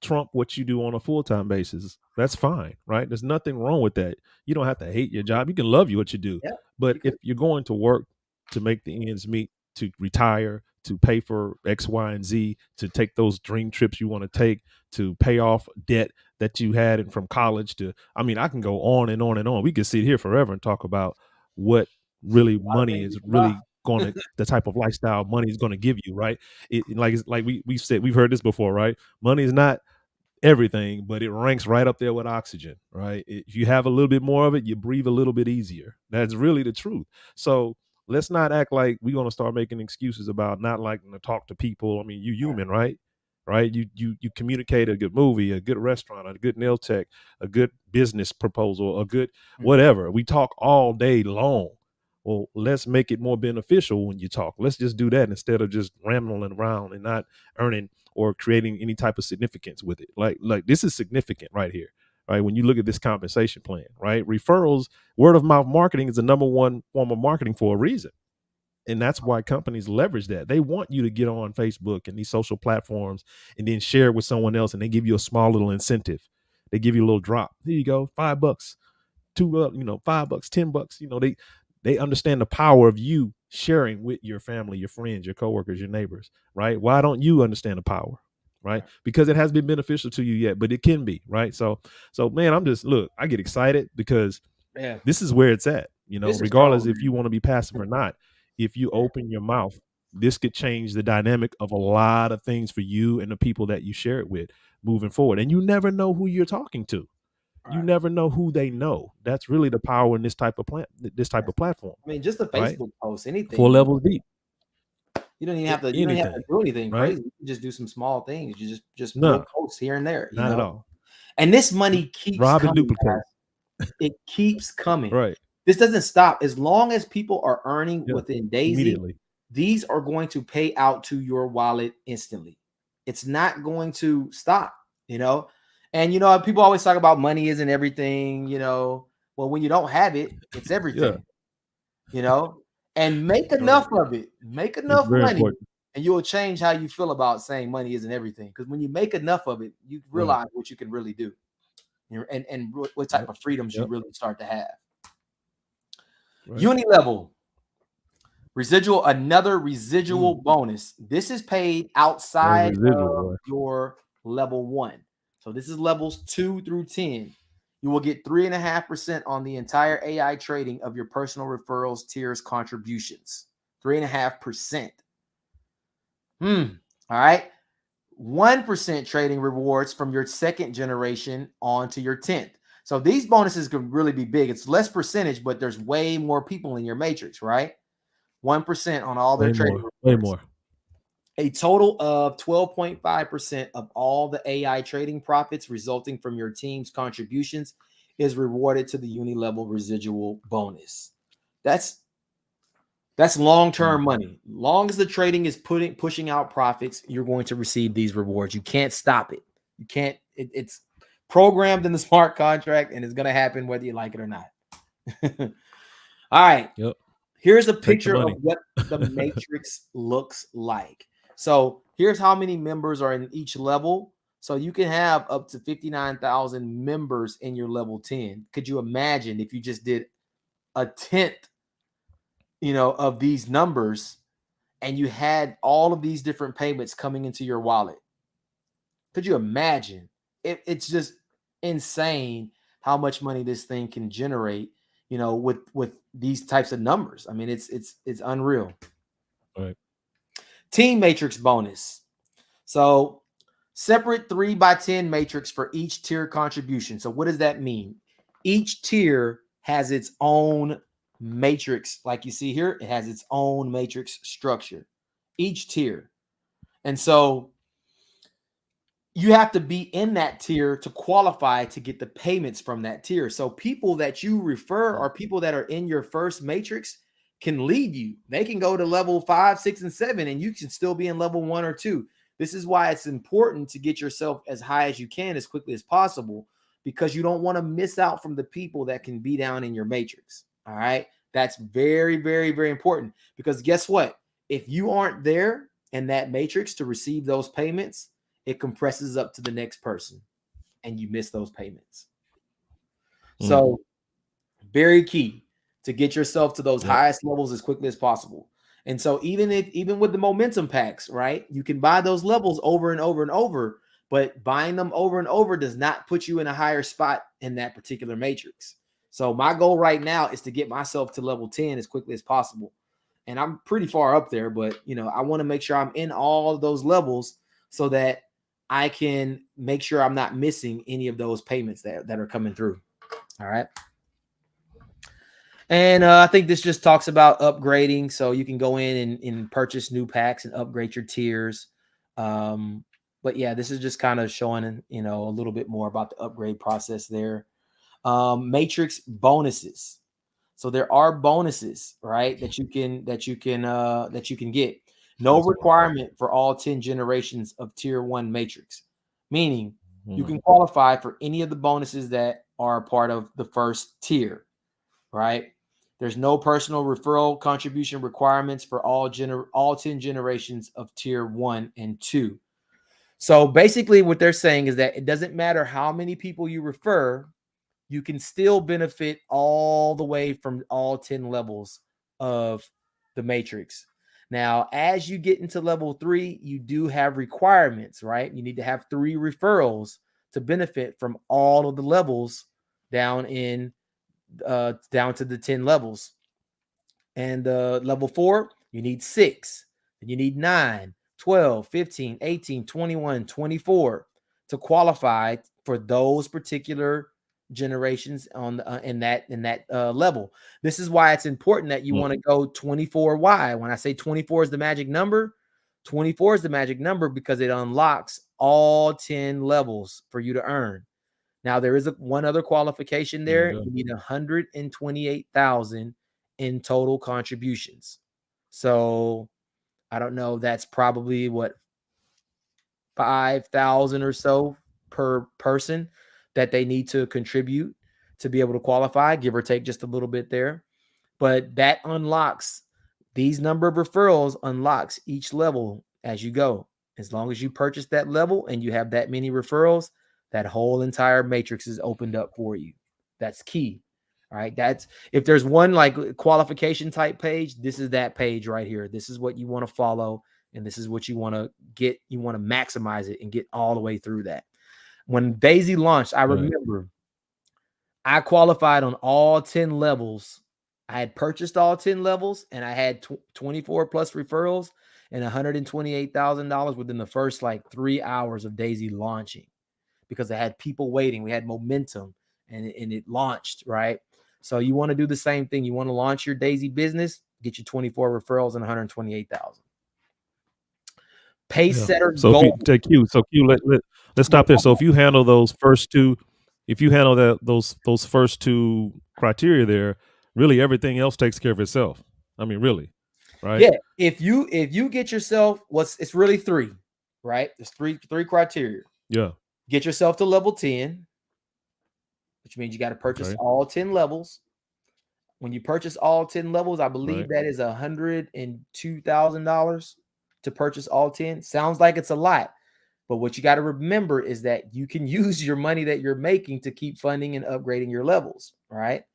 trump what you do on a full-time basis? That's fine, right? There's nothing wrong with that. You don't have to hate your job. You can love what you do. But if you're going to work to make the ends meet, to retire, to pay for X, Y, and Z, to take those dream trips you want to take, to pay off debt that you had from college, I can go on and on and on. We could sit here forever and talk about what really money is really going to the type of lifestyle money is going to give you, right? It's like we've said, we've heard this before, right? Money is not everything, but it ranks right up there with oxygen, right? If you have a little bit more of it, you breathe a little bit easier. That's really the truth. So let's not act like we're going to start making excuses about not liking to talk to people. I mean, you human, right? Right? You communicate a good movie, a good restaurant, a good nail tech, a good business proposal, a good whatever. We talk all day long. Well, let's make it more beneficial when you talk. Let's just do that instead of just rambling around and not earning or creating any type of significance with it. Like this is significant right here, right? When you look at this compensation plan, right? Referrals, word of mouth marketing is the number one form of marketing for a reason. And that's why companies leverage that. They want you to get on Facebook and these social platforms and then share it with someone else, and they give you a small little incentive. They give you a little drop. Here you go, $5, $2, $5, $10. They understand the power of you sharing with your family, your friends, your coworkers, your neighbors, right? Why don't you understand the power, right? Because it hasn't been beneficial to you yet, but it can be, right? So man, I get excited because this is where it's at, regardless if you want to be passive or not. If you open your mouth, this could change the dynamic of a lot of things for you and the people that you share it with moving forward. And you never know who you're talking to. You never know who they know. That's really the power in this type of platform. I mean, just a Facebook post, anything. 4 levels deep. You don't even have to. You don't have to do anything crazy. You can just do some small things. You just little posts here and there. Not at all. And this money keeps coming. It keeps coming. Right. This doesn't stop. As long as people are earning within DHF, these are going to pay out to your wallet instantly. It's not going to stop. And people always talk about money isn't everything. Well, when you don't have it, it's everything. And make enough of it. Make enough money, and you'll change how you feel about saying money isn't everything. Because when you make enough of it, you realize what you can really do, and what type of freedoms you really start to have. Uni level residual, another residual bonus. This is paid outside of your level 1. So this is levels 2 through 10. You will get 3.5% on the entire AI trading of your personal referrals tiers contributions. 3.5%. All right. 1% trading rewards from your second generation on to your 10th. So these bonuses could really be big. It's less percentage, but there's way more people in your matrix, right? 1% on all their trading rewards. Way more. A total of 12.5% of all the AI trading profits resulting from your team's contributions is rewarded to the uni level residual bonus. That's long-term money. Long as the trading is pushing out profits, you're going to receive these rewards. You can't stop it. You can't. It's programmed in the smart contract, and it's going to happen whether you like it or not. All right. Yep. Here's a picture of what the matrix looks like. So here's how many members are in each level. So you can have up to 59,000 members in your level 10. Could you imagine if you just did a 10th, of these numbers, and you had all of these different payments coming into your wallet? Could you imagine? It's just insane how much money this thing can generate, with these types of numbers. I mean, it's unreal. All right. Team matrix bonus. So separate 3x10 matrix for each tier contribution. So what does that mean? Each tier has its own matrix. Like you see here, it has its own matrix structure, each tier. And so you have to be in that tier to qualify to get the payments from that tier. So people that you refer or people that are in your first matrix can leave you. They can go to level 5, 6, and 7, and you can still be in level 1 or 2. This is why it's important to get yourself as high as you can as quickly as possible, because you don't want to miss out from the people that can be down in your matrix. All right. That's very, very, very important, because guess what? If you aren't there in that matrix to receive those payments, it compresses up to the next person and you miss those payments. So very key to get yourself to those highest levels as quickly as possible. And so even with the momentum packs, right, you can buy those levels over and over and over, but buying them over and over does not put you in a higher spot in that particular matrix. So my goal right now is to get myself to level 10 as quickly as possible. and I'm pretty far up there, but you know, I want to make sure I'm in all of those levels so that I can make sure I'm not missing any of those payments that are coming through. All right. And I think this just talks about upgrading. So you can go in and purchase new packs and upgrade your tiers. But yeah, this is just kind of showing, you know, a little bit more about the upgrade process there. Matrix bonuses. So there are bonuses, right, that you can get. No requirement for all 10 generations of tier 1 matrix, meaning you can qualify for any of the bonuses that are part of the first tier, right? There's no personal referral contribution requirements for all 10 generations of tier 1 and 2. So basically what they're saying is that it doesn't matter how many people you refer, you can still benefit all the way from all 10 levels of the matrix. Now, as you get into level 3, you do have requirements, right? You need to have 3 referrals to benefit from all of the levels down to the 10 levels. And level 4, you need 6. And you need 9, 12, 15, 18, 21, 24 to qualify for those particular generations on in that level. This is why it's important that you want to go 24. Why? When I say 24 is the magic number, 24 is the magic number because it unlocks all 10 levels for you to earn. Now there is one other qualification there. You need 128,000 in total contributions. So I don't know, that's probably what, 5,000 or so per person that they need to contribute to be able to qualify, give or take just a little bit there. But that unlocks, these number of referrals unlocks each level as you go. As long as you purchase that level and you have that many referrals, that whole entire matrix is opened up for you. That's key. All right. That's, if there's one like qualification type page, this is that page right here. This is what you want to follow. And this is what you want to get. You want to maximize it and get all the way through that. When DAISY launched, I remember I qualified on all 10 levels. I had purchased all 10 levels and I had 24 plus referrals and $128,000 within the first like 3 hours of DAISY launching, because I had people waiting. We had momentum and it launched, right? So you want to do the same thing. You want to launch your DAISY business, get your 24 referrals and 128,000. Pace setter goal. If you take Q, let's stop there. So if you handle those first two, if you handle those first two criteria there, really everything else takes care of itself. I mean, really, right? Yeah. If you get yourself, it's really 3, right? There's three criteria. Yeah. Get yourself to level 10, which means you got to purchase all 10 levels. When you purchase all 10 levels, I believe that is $102,000 to purchase all 10. Sounds like it's a lot, but what you got to remember is that you can use your money that you're making to keep funding and upgrading your levels, right?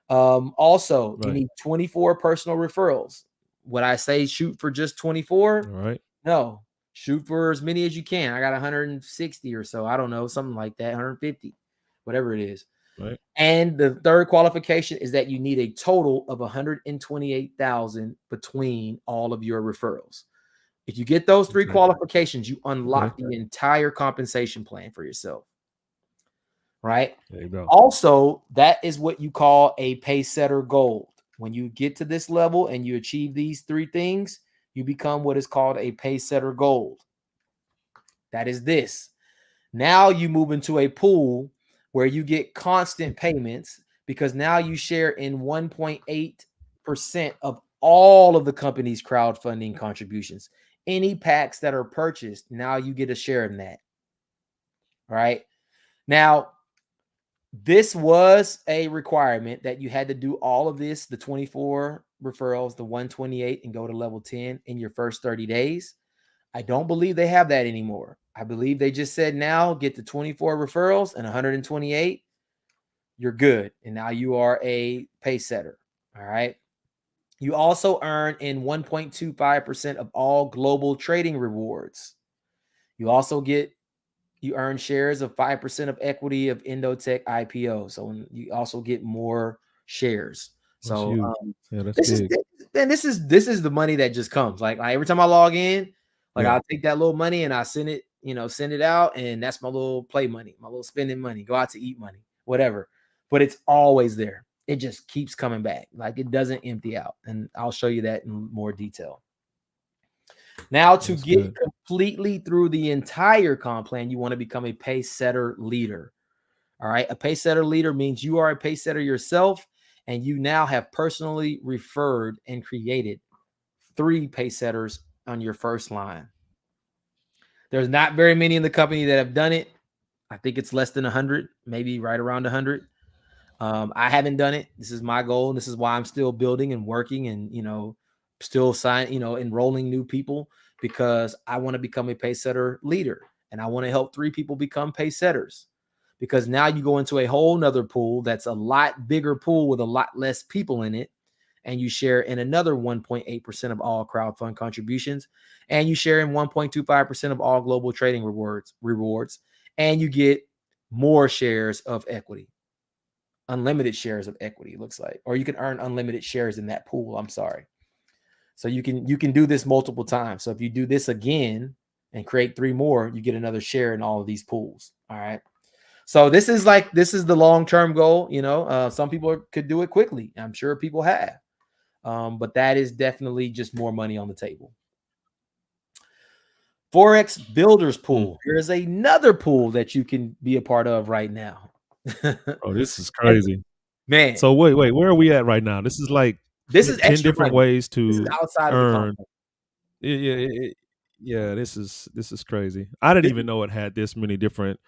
Also, you need 24 personal referrals. Would I say shoot for just 24? Right. No, shoot for as many as you can. I got 160 or so. I don't know, something like that, 150, whatever it is. Right. And the third qualification is that you need a total of 128,000 between all of your referrals. If you get those 3 qualifications, you unlock the entire compensation plan for yourself. Right? There you go. Also, that is what you call a pace setter gold. When you get to this level and you achieve these 3 things, you become what is called a pace setter gold. That is this. Now you move into a pool where you get constant payments, because now you share in 1.8% of all of the company's crowdfunding contributions. Any packs that are purchased, now you get a share in that. All right. Now, this was a requirement that you had to do all of this, the 24 referrals, the 128, and go to level 10 in your first 30 days. I don't believe they have that anymore. I believe they just said now get the 24 referrals and 128, you're good. And now you are a pace setter. All right. You also earn in 1.25% of all global trading rewards. You also you earn shares of 5% of equity of Indotech IPO. So you also get more shares. So that's big. then this is the money that just comes. Like every time I log in, like Yeah. I'll take that little money and I send it, send it out, and that's my little play money, my little spending money, go out to eat money, whatever. But it's always there. It just keeps coming back. Like it doesn't empty out. And I'll show you that in more detail. Now, to That's get good. completely through the entire comp plan, you want to become a pace setter leader. All right. A pace setter leader means you are a pace setter yourself, and you now have personally referred and created 3 pace setters on your first line. There's not very many in the company that have done it. I think it's less than 100, maybe right around 100. I haven't done it. This is my goal. And this is why I'm still building and working and, still enrolling new people, because I want to become a pace setter leader, and I want to help 3 people become pace setters, because now you go into a whole nother pool that's a lot bigger pool with a lot less people in it. And you share in another 1.8% of all crowdfund contributions, and you share in 1.25% of all global trading rewards, and you get more shares of equity. Unlimited shares of equity, it looks like, or you can earn unlimited shares in that pool. I'm sorry. So you can do this multiple times. So if you do this again and create 3 more, you get another share in all of these pools. All right. So this is the long-term goal. Some people could do it quickly. I'm sure people have, but that is definitely just more money on the table. Forex Builders Pool. Here's another pool that you can be a part of right now. Oh, this is crazy. Man. So wait, where are we at right now? This is like This is 10 extra different money. ways This is to outside of the earn. company. Yeah, this is crazy. I didn't even know it had this many different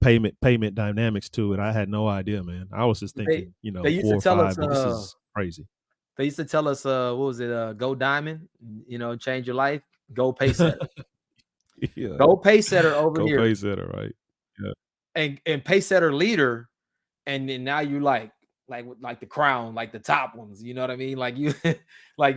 payment dynamics to it. I had no idea, man. I was just thinking, They used 4 to or tell us, 5, but this is crazy. They used to tell us, what was it? Go diamond, change your life. Go pace setter. Yeah. Go pace setter over Go here. pace setter, right? Yeah. And pace setter leader. And then now you like the crown, like the top ones. You know what I mean? Like you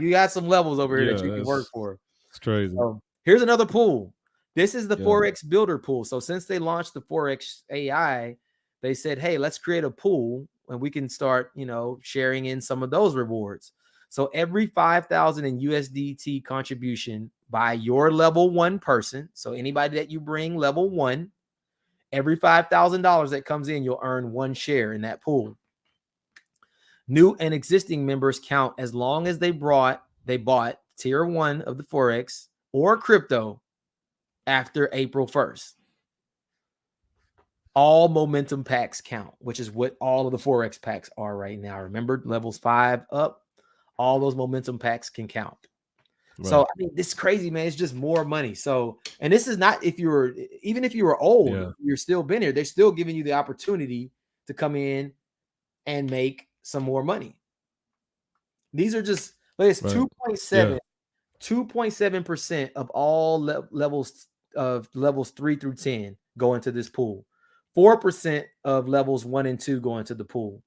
got some levels over here that you can work for. It's crazy. So here's another pool. This is the Yeah. Forex Builder pool. So since they launched the Forex AI, they said, hey, let's create a pool and we can start, sharing in some of those rewards. So every 5,000 in USDT contribution by your level 1 person, so anybody that you bring level 1, every $5,000 that comes in, you'll earn 1 share in that pool. New and existing members count as long as they bought tier 1 of the Forex or crypto after April 1st. All momentum packs count, which is what all of the Forex packs are right now. Remember, levels 5 up, all those momentum packs can count. Right. So I mean, this is crazy, man. It's just more money. So, and this is not even if you were old, you're still been here. They're still giving you the opportunity to come in and make some more money. These are just, it's 2.7% of all levels 3 through 10 go into this pool. 4% of levels 1 and 2 go into the pool.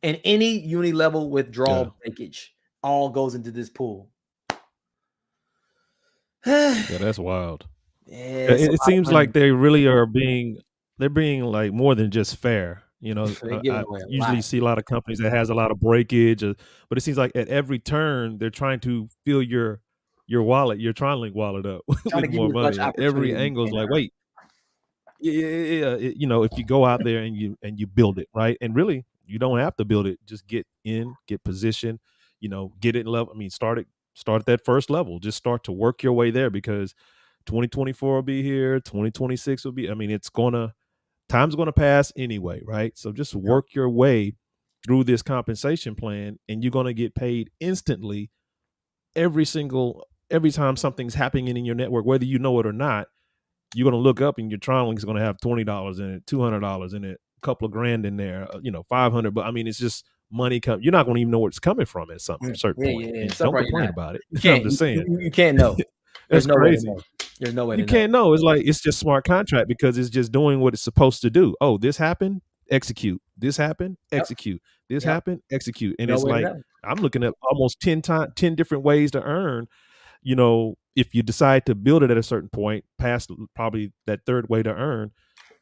And any uni-level withdrawal breakage all goes into this pool. Yeah, that's wild. Yeah, it seems like they really are they're being like more than just fair. I usually see a lot of companies that has a lot of breakage, but it seems like at every turn they're trying to fill your wallet, your TronLink wallet up with more money. At every angle is like, wait, if you go out there and you build it right, and really you don't have to build it, just get in, get position, get it level. I mean, start at that first level, just start to work your way there, because 2024 will be here, 2026 will be. I mean, time's gonna pass anyway, right? So just work your way through this compensation plan, and you're gonna get paid instantly every time something's happening in your network, whether you know it or not. You're gonna look up and your TronLink is gonna have $20 in it, $200 in it, a couple of grand in there, 500. But I mean, it's just money coming. You're not gonna even know where it's coming from at some certain point. And don't complain about it. I'm just saying. You can't know. That's crazy. There's no way you can't know. It's like, it's just smart contract, because it's just doing what it's supposed to do. Oh, this happened, execute. This happened, execute. This happened, execute. And it's like, I'm looking at almost 10 different ways to earn. If you decide to build it at a certain point, past probably that third way to earn,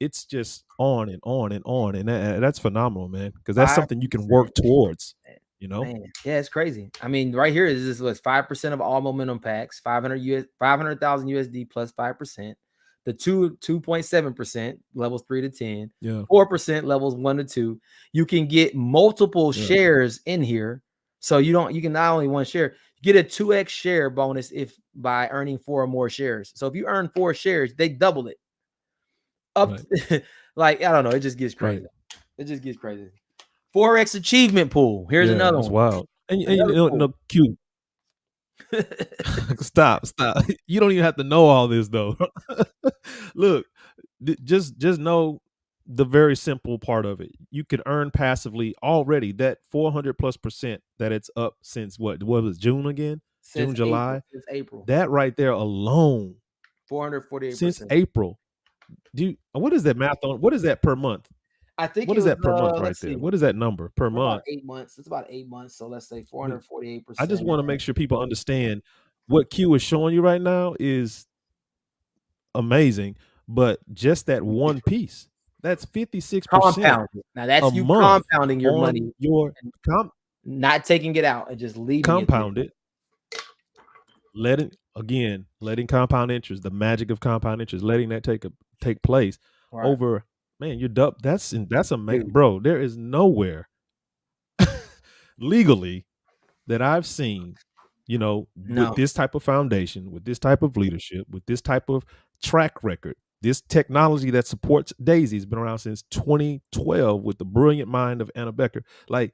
it's just on and on and on. And that's phenomenal, man, because that's something you can work towards. you know? Man, yeah, it's crazy. I mean, right here is this was 5% of all momentum packs, 500,000 USD plus 5%. The 2.7% levels 3 to 10, Yeah. 4% levels 1 to 2. You can get multiple Yeah. shares in here. So you can not only one share, you get a 2x share bonus if by earning 4 or more shares. So if you earn 4 shares, they double it. Up Right. like I don't know, it just gets Right. crazy. It just gets crazy. Forex achievement pool. Here's Yeah, another that's one. wild. And you Another know, pool. no, Q. Stop. You don't even have to know all this though. Look, just know the very simple part of it. You can earn passively already that 400+% that it's up since what was June again? Since June, July. April. That right there alone, 448%. since April. What is that math on? What is that per month? I think What it is was that per month right let's there? see. What is that number per For about month? 8 months. It's about 8 months. So let's say I 448%. just want to make sure people understand what Q is showing you right now is amazing, but just that one piece, that's 56% Compounded. Now that's a you month compounding your money on your and not taking it out and just leaving it there. compounded, letting compound interest, the magic of compound interest, letting that take place Right. over, man, you're dumb. That's amazing, Dude. bro. There is nowhere legally that I've seen, with No. this type of foundation, with this type of leadership, with this type of track record, this technology that supports Daisy has been around since 2012 with the brilliant mind of Anna Becker. Like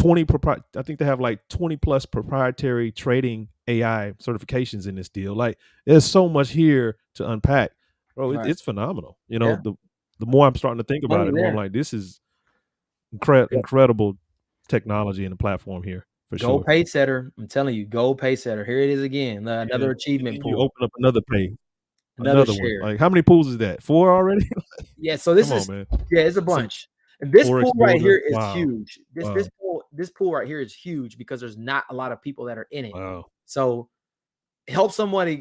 I think they have like 20 plus proprietary trading AI certifications in this deal. Like there's so much here to unpack, bro. Right. It's phenomenal. Yeah. The more I'm starting to think about Money it, the more I'm there. like, this is Yeah. incredible technology and the platform here for Go sure. pay setter. I'm telling you, go pay setter. Here it is again. Another And achievement then you pool. open up another page, Another another one. share. Like how many pools is that? 4 already? Yeah, so this Come on, is man. it's a Some bunch. And this Forex pool right here builder. is Wow. huge. Wow. This pool right here is huge because there's not a lot of people that are in it. Wow. So help somebody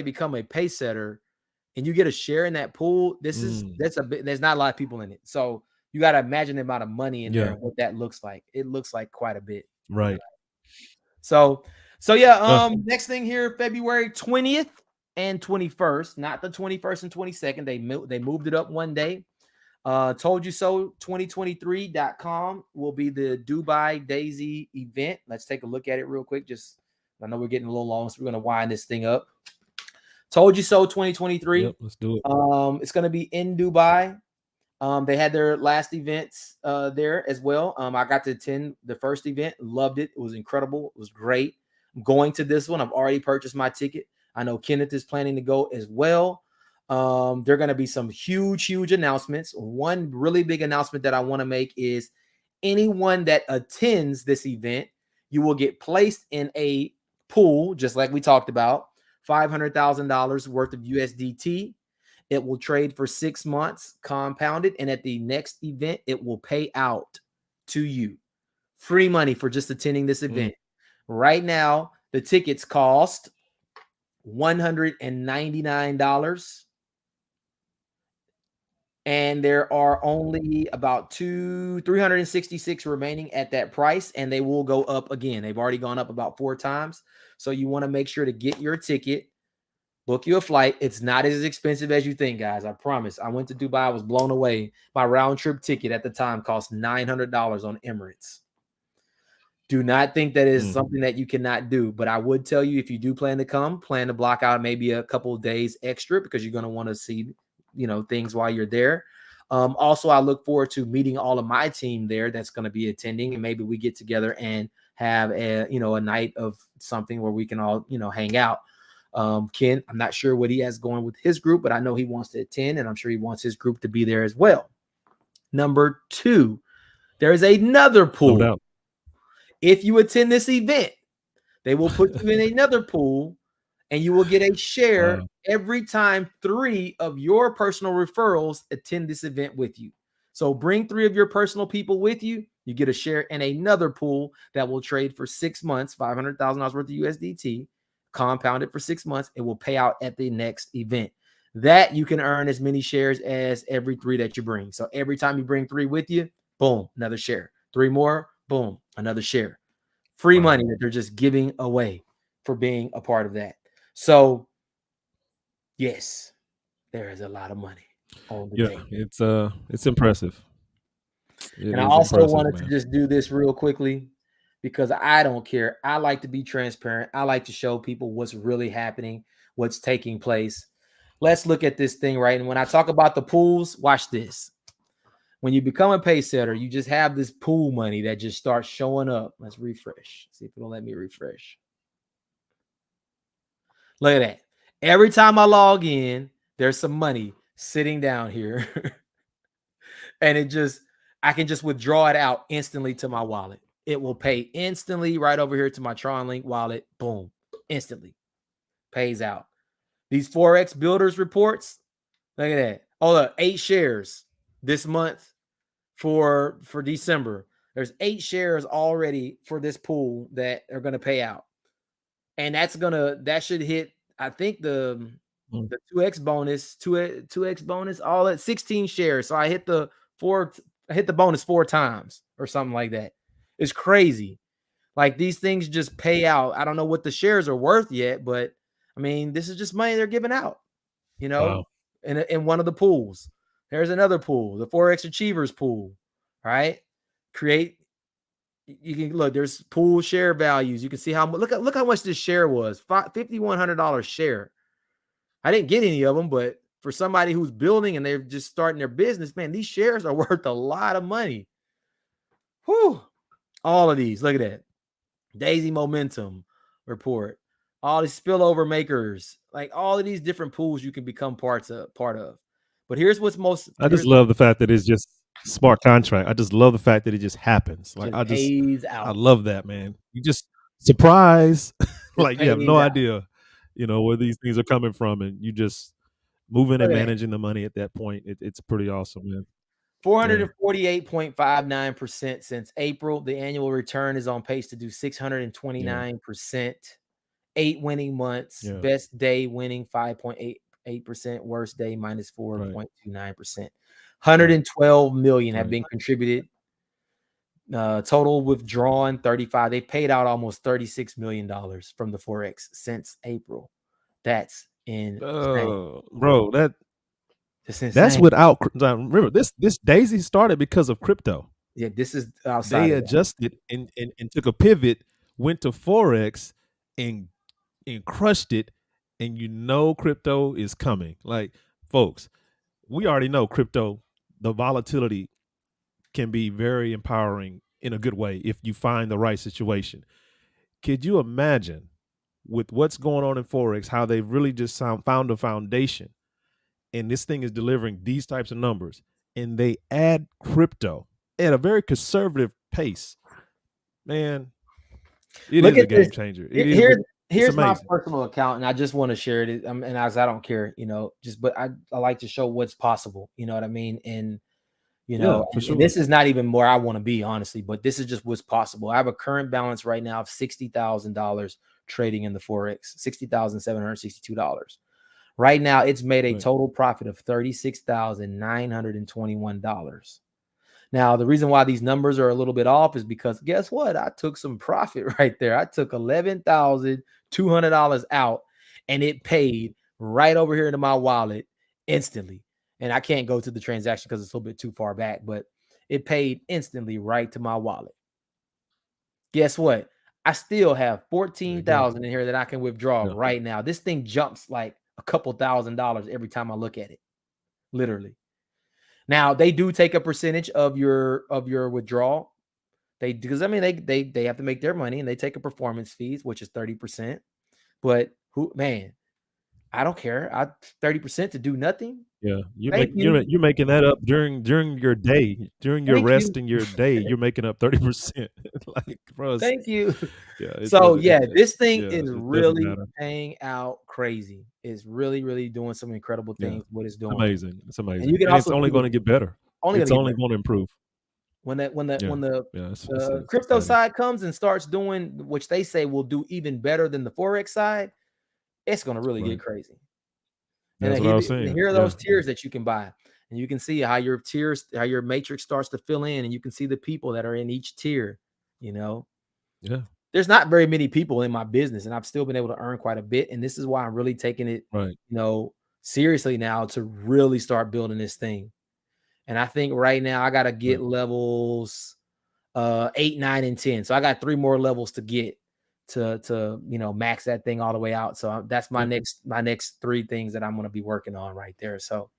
become a pay setter and you get a share in that pool. There's not a lot of people in it. So you got to imagine the amount of money in there Yeah. and what that looks like. It looks like quite a bit. Right. So yeah, next thing here, February 20th and 21st, not the 21st and 22nd. They moved it up one day. Told you so 2023.com will be the D.AI.sy event. Let's take a look at it real quick. I know we're getting a little long, so we're going to wind this thing up. Told you so 2023. Yep, let's do it. It's going to be in Dubai. They had their last events there as well. I got to attend the first event, loved it. It was incredible. It was great. I'm going to this one. I've already purchased my ticket. I know Kenneth is planning to go as well. There are going to be some huge announcements. One really big announcement that I want to make is anyone that attends this event, you will get placed in a pool, just like we talked about, $500,000 worth of USDT. It will trade for 6 months, compounded, and at the next event, it will pay out to you. Free money for just attending this event. Right now, the tickets cost $199. And there are only about 366 remaining at that price, and they will go up again. They've already gone up about 4 times. So you want to make sure to get your ticket, book you a flight. It's not as expensive as you think, guys. I promise. I went to Dubai. I was blown away. My round trip ticket at the time cost $900 on Emirates. Do not think that is something that you cannot do. But I would tell you, if you do plan to come, plan to block out maybe a couple of days extra because you're going to want to see, things while you're there. Also, I look forward to meeting all of my team there that's going to be attending, and maybe we get together and have a night of something where we can all, hang out. Ken, I'm not sure what he has going with his group, but I know he wants to attend, and I'm sure he wants his group to be there as well. Number 2, there is another pool. No doubt. If you attend this event, they will put you in another pool, and you will get a share every time 3 of your personal referrals attend this event with you. So bring 3 of your personal people with you. You get a share in another pool that will trade for 6 months, $500,000 worth of USDT, compounded for 6 months. It will pay out at the next event. That you can earn as many shares as every 3 that you bring. So every time you bring 3 with you, boom, another share. 3 more, Boom, another share. Free Wow. money that they're just giving away for being a part of that. So, yes, there is a lot of money on the Yeah, table. it's impressive. It And I is also impressive, wanted to man. just do this real quickly because I don't care. I like to be transparent. I like to show people what's really happening, what's taking place. Let's look at this thing, right? And when I talk about the pools, watch this. When you become a pay setter, you just have this pool money that just starts showing up. Let's refresh. See if it'll let me refresh. Look at that. Every time I log in, there's some money sitting down here. And I can just withdraw it out instantly to my wallet. It will pay instantly right over here to my Tron Link wallet. Boom. Instantly pays out. These Forex builders reports. Look at that. Oh, look, 8 shares this month for December. There's 8 shares already for this pool that are going to pay out. And that should hit, I think the 2x bonus, 2x bonus, all at 16 shares. So I hit the bonus 4 times or something like that. It's crazy. Like these things just pay out. I don't know what the shares are worth yet, but I mean, this is just money they're giving out, Wow. in one of the pools. There's another pool, the Forex Achievers pool, right? You can look, there's pool share values. You can see how look how much this share was. $5,100 share. I didn't get any of them, but for somebody who's building and they're just starting their business, man, these shares are worth a lot of money. Whew. All of these. Look at that. Daisy Momentum report. All these spillover makers, like all of these different pools you can become part of. But here's what's I just love the fact that it's just smart contract. I just love the fact that it just happens. Like just pays I out. love that, man. You just surprise, Just like you have no pays out. idea, where these things are coming from, and you just moving Look and at that. managing the money at that point. It's pretty awesome, man. Yeah. 448.59% since April. The annual return is on pace to do Yeah. 629%. 8 winning months. Yeah. Best day winning 5.88%. Worst day minus Right. 4.29%. Right. 112 million have Right. been contributed. Total withdrawn 35. They paid out almost $36 million from the Forex since April. That's insane. Bro, That's that's insane. without remember this Daisy started because of crypto. Yeah, this is outside They of that. adjusted and took a pivot, went to Forex and crushed it, and crypto is coming. Like, folks, we already know crypto, the volatility can be very empowering in a good way if you find the right situation. Could you imagine with what's going on in Forex, how they've really just found a foundation, and this thing is delivering these types of numbers, and they add crypto at a very conservative pace? Man, it Look is a at this. game changer. It's Here's my amazing. personal account, and I just want to share it. And as I don't care, but I like to show what's possible. You know what I mean? And Yeah, for and sure. this is not even where I want to be, honestly, but this is just what's possible. I have a current balance right now of $60,000 trading in the Forex, $60,762. Right now, it's made a Right. total profit of $36,921. Now, the reason why these numbers are a little bit off is because guess what? I took some profit right there. I took $11,200 out and it paid right over here into my wallet instantly. And I can't go to the transaction because it's a little bit too far back, but it paid instantly right to my wallet. Guess what? I still have There you go. 14,000 in here that I can withdraw Yeah. right now. This thing jumps like a couple $1,000s every time I look at it. Literally. Now, they do take a percentage of your withdrawal. They do, because I mean they have to make their money and they take a performance fees, which is 30%. But I don't care. 30% to do nothing. Yeah, Thank you. you're making that up during your day, during your Thank rest you. in your day. You're making up 30%. Like, bro, Thank you. yeah, it So doesn't. yeah, this thing Yeah, is it doesn't really matter. paying out crazy. It's really, really doing some incredible Yeah, things, what it's it's doing. amazing. It's And you amazing, can and it's also only see going what's to get better. only gonna It's get only better. going to improve. When Yeah, the yeah, it's crypto exciting. side comes and starts doing, which they say will do even better than the Forex side, it's gonna really get Right. crazy. And That's what I was and saying. here are Yeah, those tiers that you can buy. And you can see how your matrix starts to fill in, and you can see the people that are in each tier. You know, Yeah. there's not very many people in my business, and I've still been able to earn quite a bit. And this is why I'm really taking it, Right. seriously now to really start building this thing. And I think right now I got to get Right. levels 8, 9, and 10. So I got 3 more levels to get to max that thing all the way out. So that's my Yeah. next 3 things that I'm going to be working on right there. So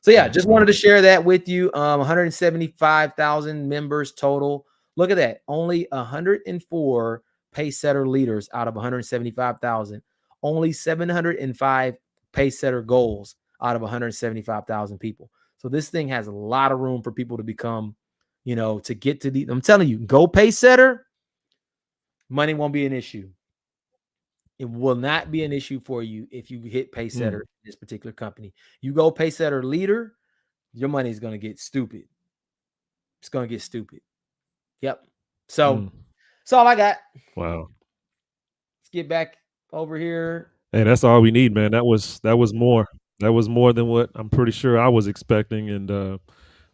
yeah, Right. just wanted Right. to share that with you. 175,000 members total. Look at that. Only 104 pace setter leaders out of 175,000. Only 705 pace setter goals out of 175,000 people. So this thing has a lot of room for people to become, to get to the. I'm telling you, go pace setter. Money won't be an issue. It will not be an issue for you if you hit pace setter in this particular company. You go pace setter leader, your money is going to get stupid. It's going to get stupid. Yep. So that's all I got. Wow. Let's get back over here. Hey, that's all we need, man. That was more. That was more than what I'm pretty sure I was expecting. And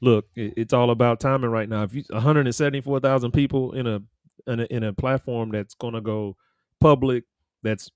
look, it's all about timing right now. If you 174,000 people in a platform that's going to go public, that's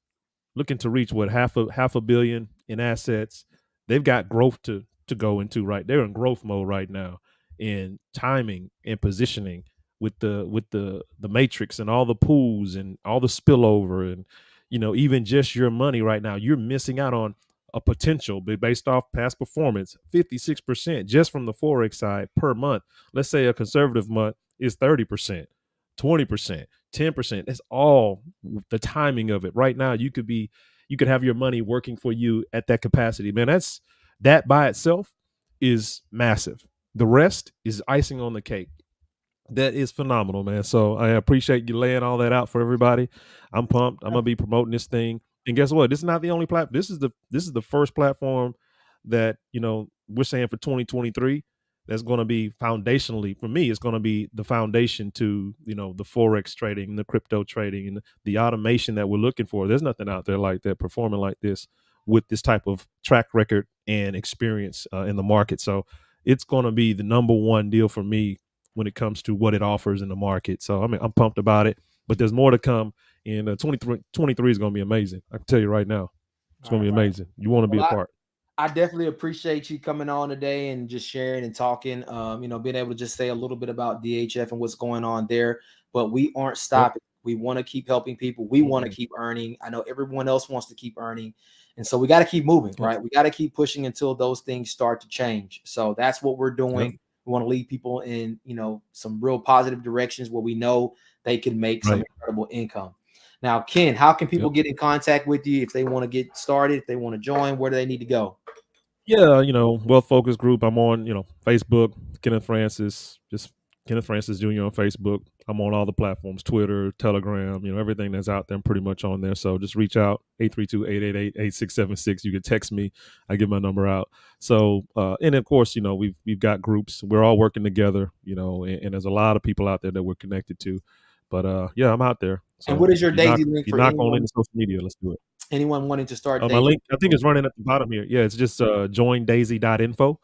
looking to reach what half a billion in assets. They've got growth to go into, right? They're in growth mode right now, in timing and positioning with the matrix and all the pools and all the spillover, and even just your money right now, you're missing out on a potential based off past performance 56% just from the forex side per month. Let's say a conservative month is 30%, 20%, 10%. That's all the timing of it. Right now, you could have your money working for you at that capacity. Man, that by itself is massive. The rest is icing on the cake. That is phenomenal, man. So I appreciate you laying all that out for everybody. I'm pumped. I'm gonna be promoting this thing. And guess what? This is not the only platform. This is the first platform that we're saying for 2023 that's going to be foundationally for me. It's going to be the foundation to the forex trading, the crypto trading, and the automation that we're looking for. There's nothing out there like that performing like this with this type of track record and experience in the market. So it's going to be the number one deal for me when it comes to what it offers in the market. So I mean, I'm pumped about it, but there's more to come. And 23 is going to be amazing. I can tell you right now, it's going to be amazing. You want to be a part. I definitely appreciate you coming on today and just sharing and talking, being able to just say a little bit about DHF and what's going on there, but we aren't stopping. Yep. We want to keep helping people. We want to keep earning. I know everyone else wants to keep earning. And so we got to keep moving, right? We got to keep pushing until those things start to change. So that's what we're doing. Yep. We want to lead people in, some real positive directions where we know they can make some incredible income. Now, Ken, how can people get in contact with you if they want to get started, if they want to join? Where do they need to go? Yeah, Wealth Focus Group. I'm on, Facebook, Kenneth Francis, just Kenneth Francis Jr. on Facebook. I'm on all the platforms, Twitter, Telegram, everything that's out there. I'm pretty much on there. So just reach out, 832-888-8676. You can text me. I give my number out. So, and of course, we've got groups. We're all working together, and there's a lot of people out there that we're connected to. But yeah, I'm out there. So and what is your Daisy link for anyone on any social media? Let's do it. Anyone wanting to start my link, I think, is running at the bottom here. Yeah, it's just joindaisy.info.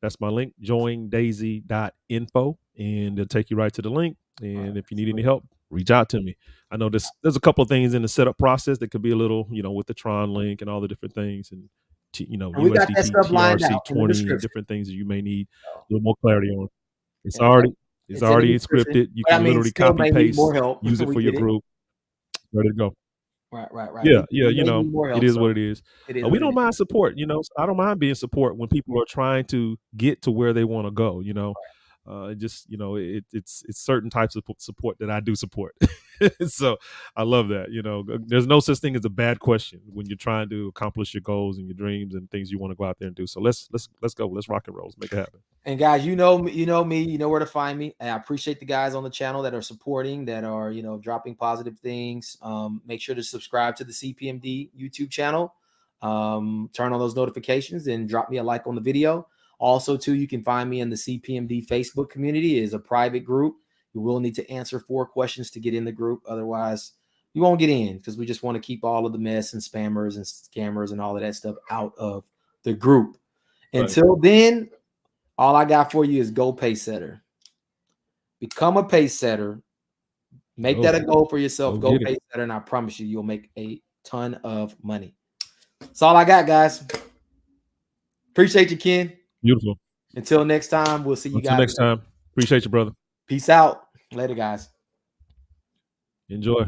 That's my link, joindaisy.info, and it'll take you right to the link. And if you need any help, reach out to me. I know there's a couple of things in the setup process that could be a little, with the Tron link and all the different things, and USDT, TRC20, different things that you may need a little more clarity on. It's already scripted. You can literally copy paste, use it for your group. Ready to go. Right. Yeah, it is what it is. We don't mind support. I don't mind being support when people are trying to get to where they want to go. It's certain types of support that I do support. So I love that. There's no such thing as a bad question when you're trying to accomplish your goals and your dreams and things you want to go out there and do. So let's go. Let's rock and roll. Let's make it happen. And guys, you know me, you know where to find me. And I appreciate the guys on the channel that are supporting, that are, dropping positive things. Make sure to subscribe to the CPMD YouTube channel. Turn on those notifications and drop me a like on the video. Also, too, you can find me in the CPMD Facebook community. It is a private group. You will need to answer 4 questions to get in the group. Otherwise, you won't get in, because we just want to keep all of the mess and spammers and scammers and all of that stuff out of the group. Right. Until then, all I got for you is go pace setter. Become a pace setter. Make that a goal for yourself. Go get it. pace setter, and I promise you, you'll make a ton of money. That's all I got, guys. Appreciate you, Ken. Beautiful. Until next time, we'll see you Until guys next time. Appreciate you, brother. Peace out. Later, guys. Enjoy.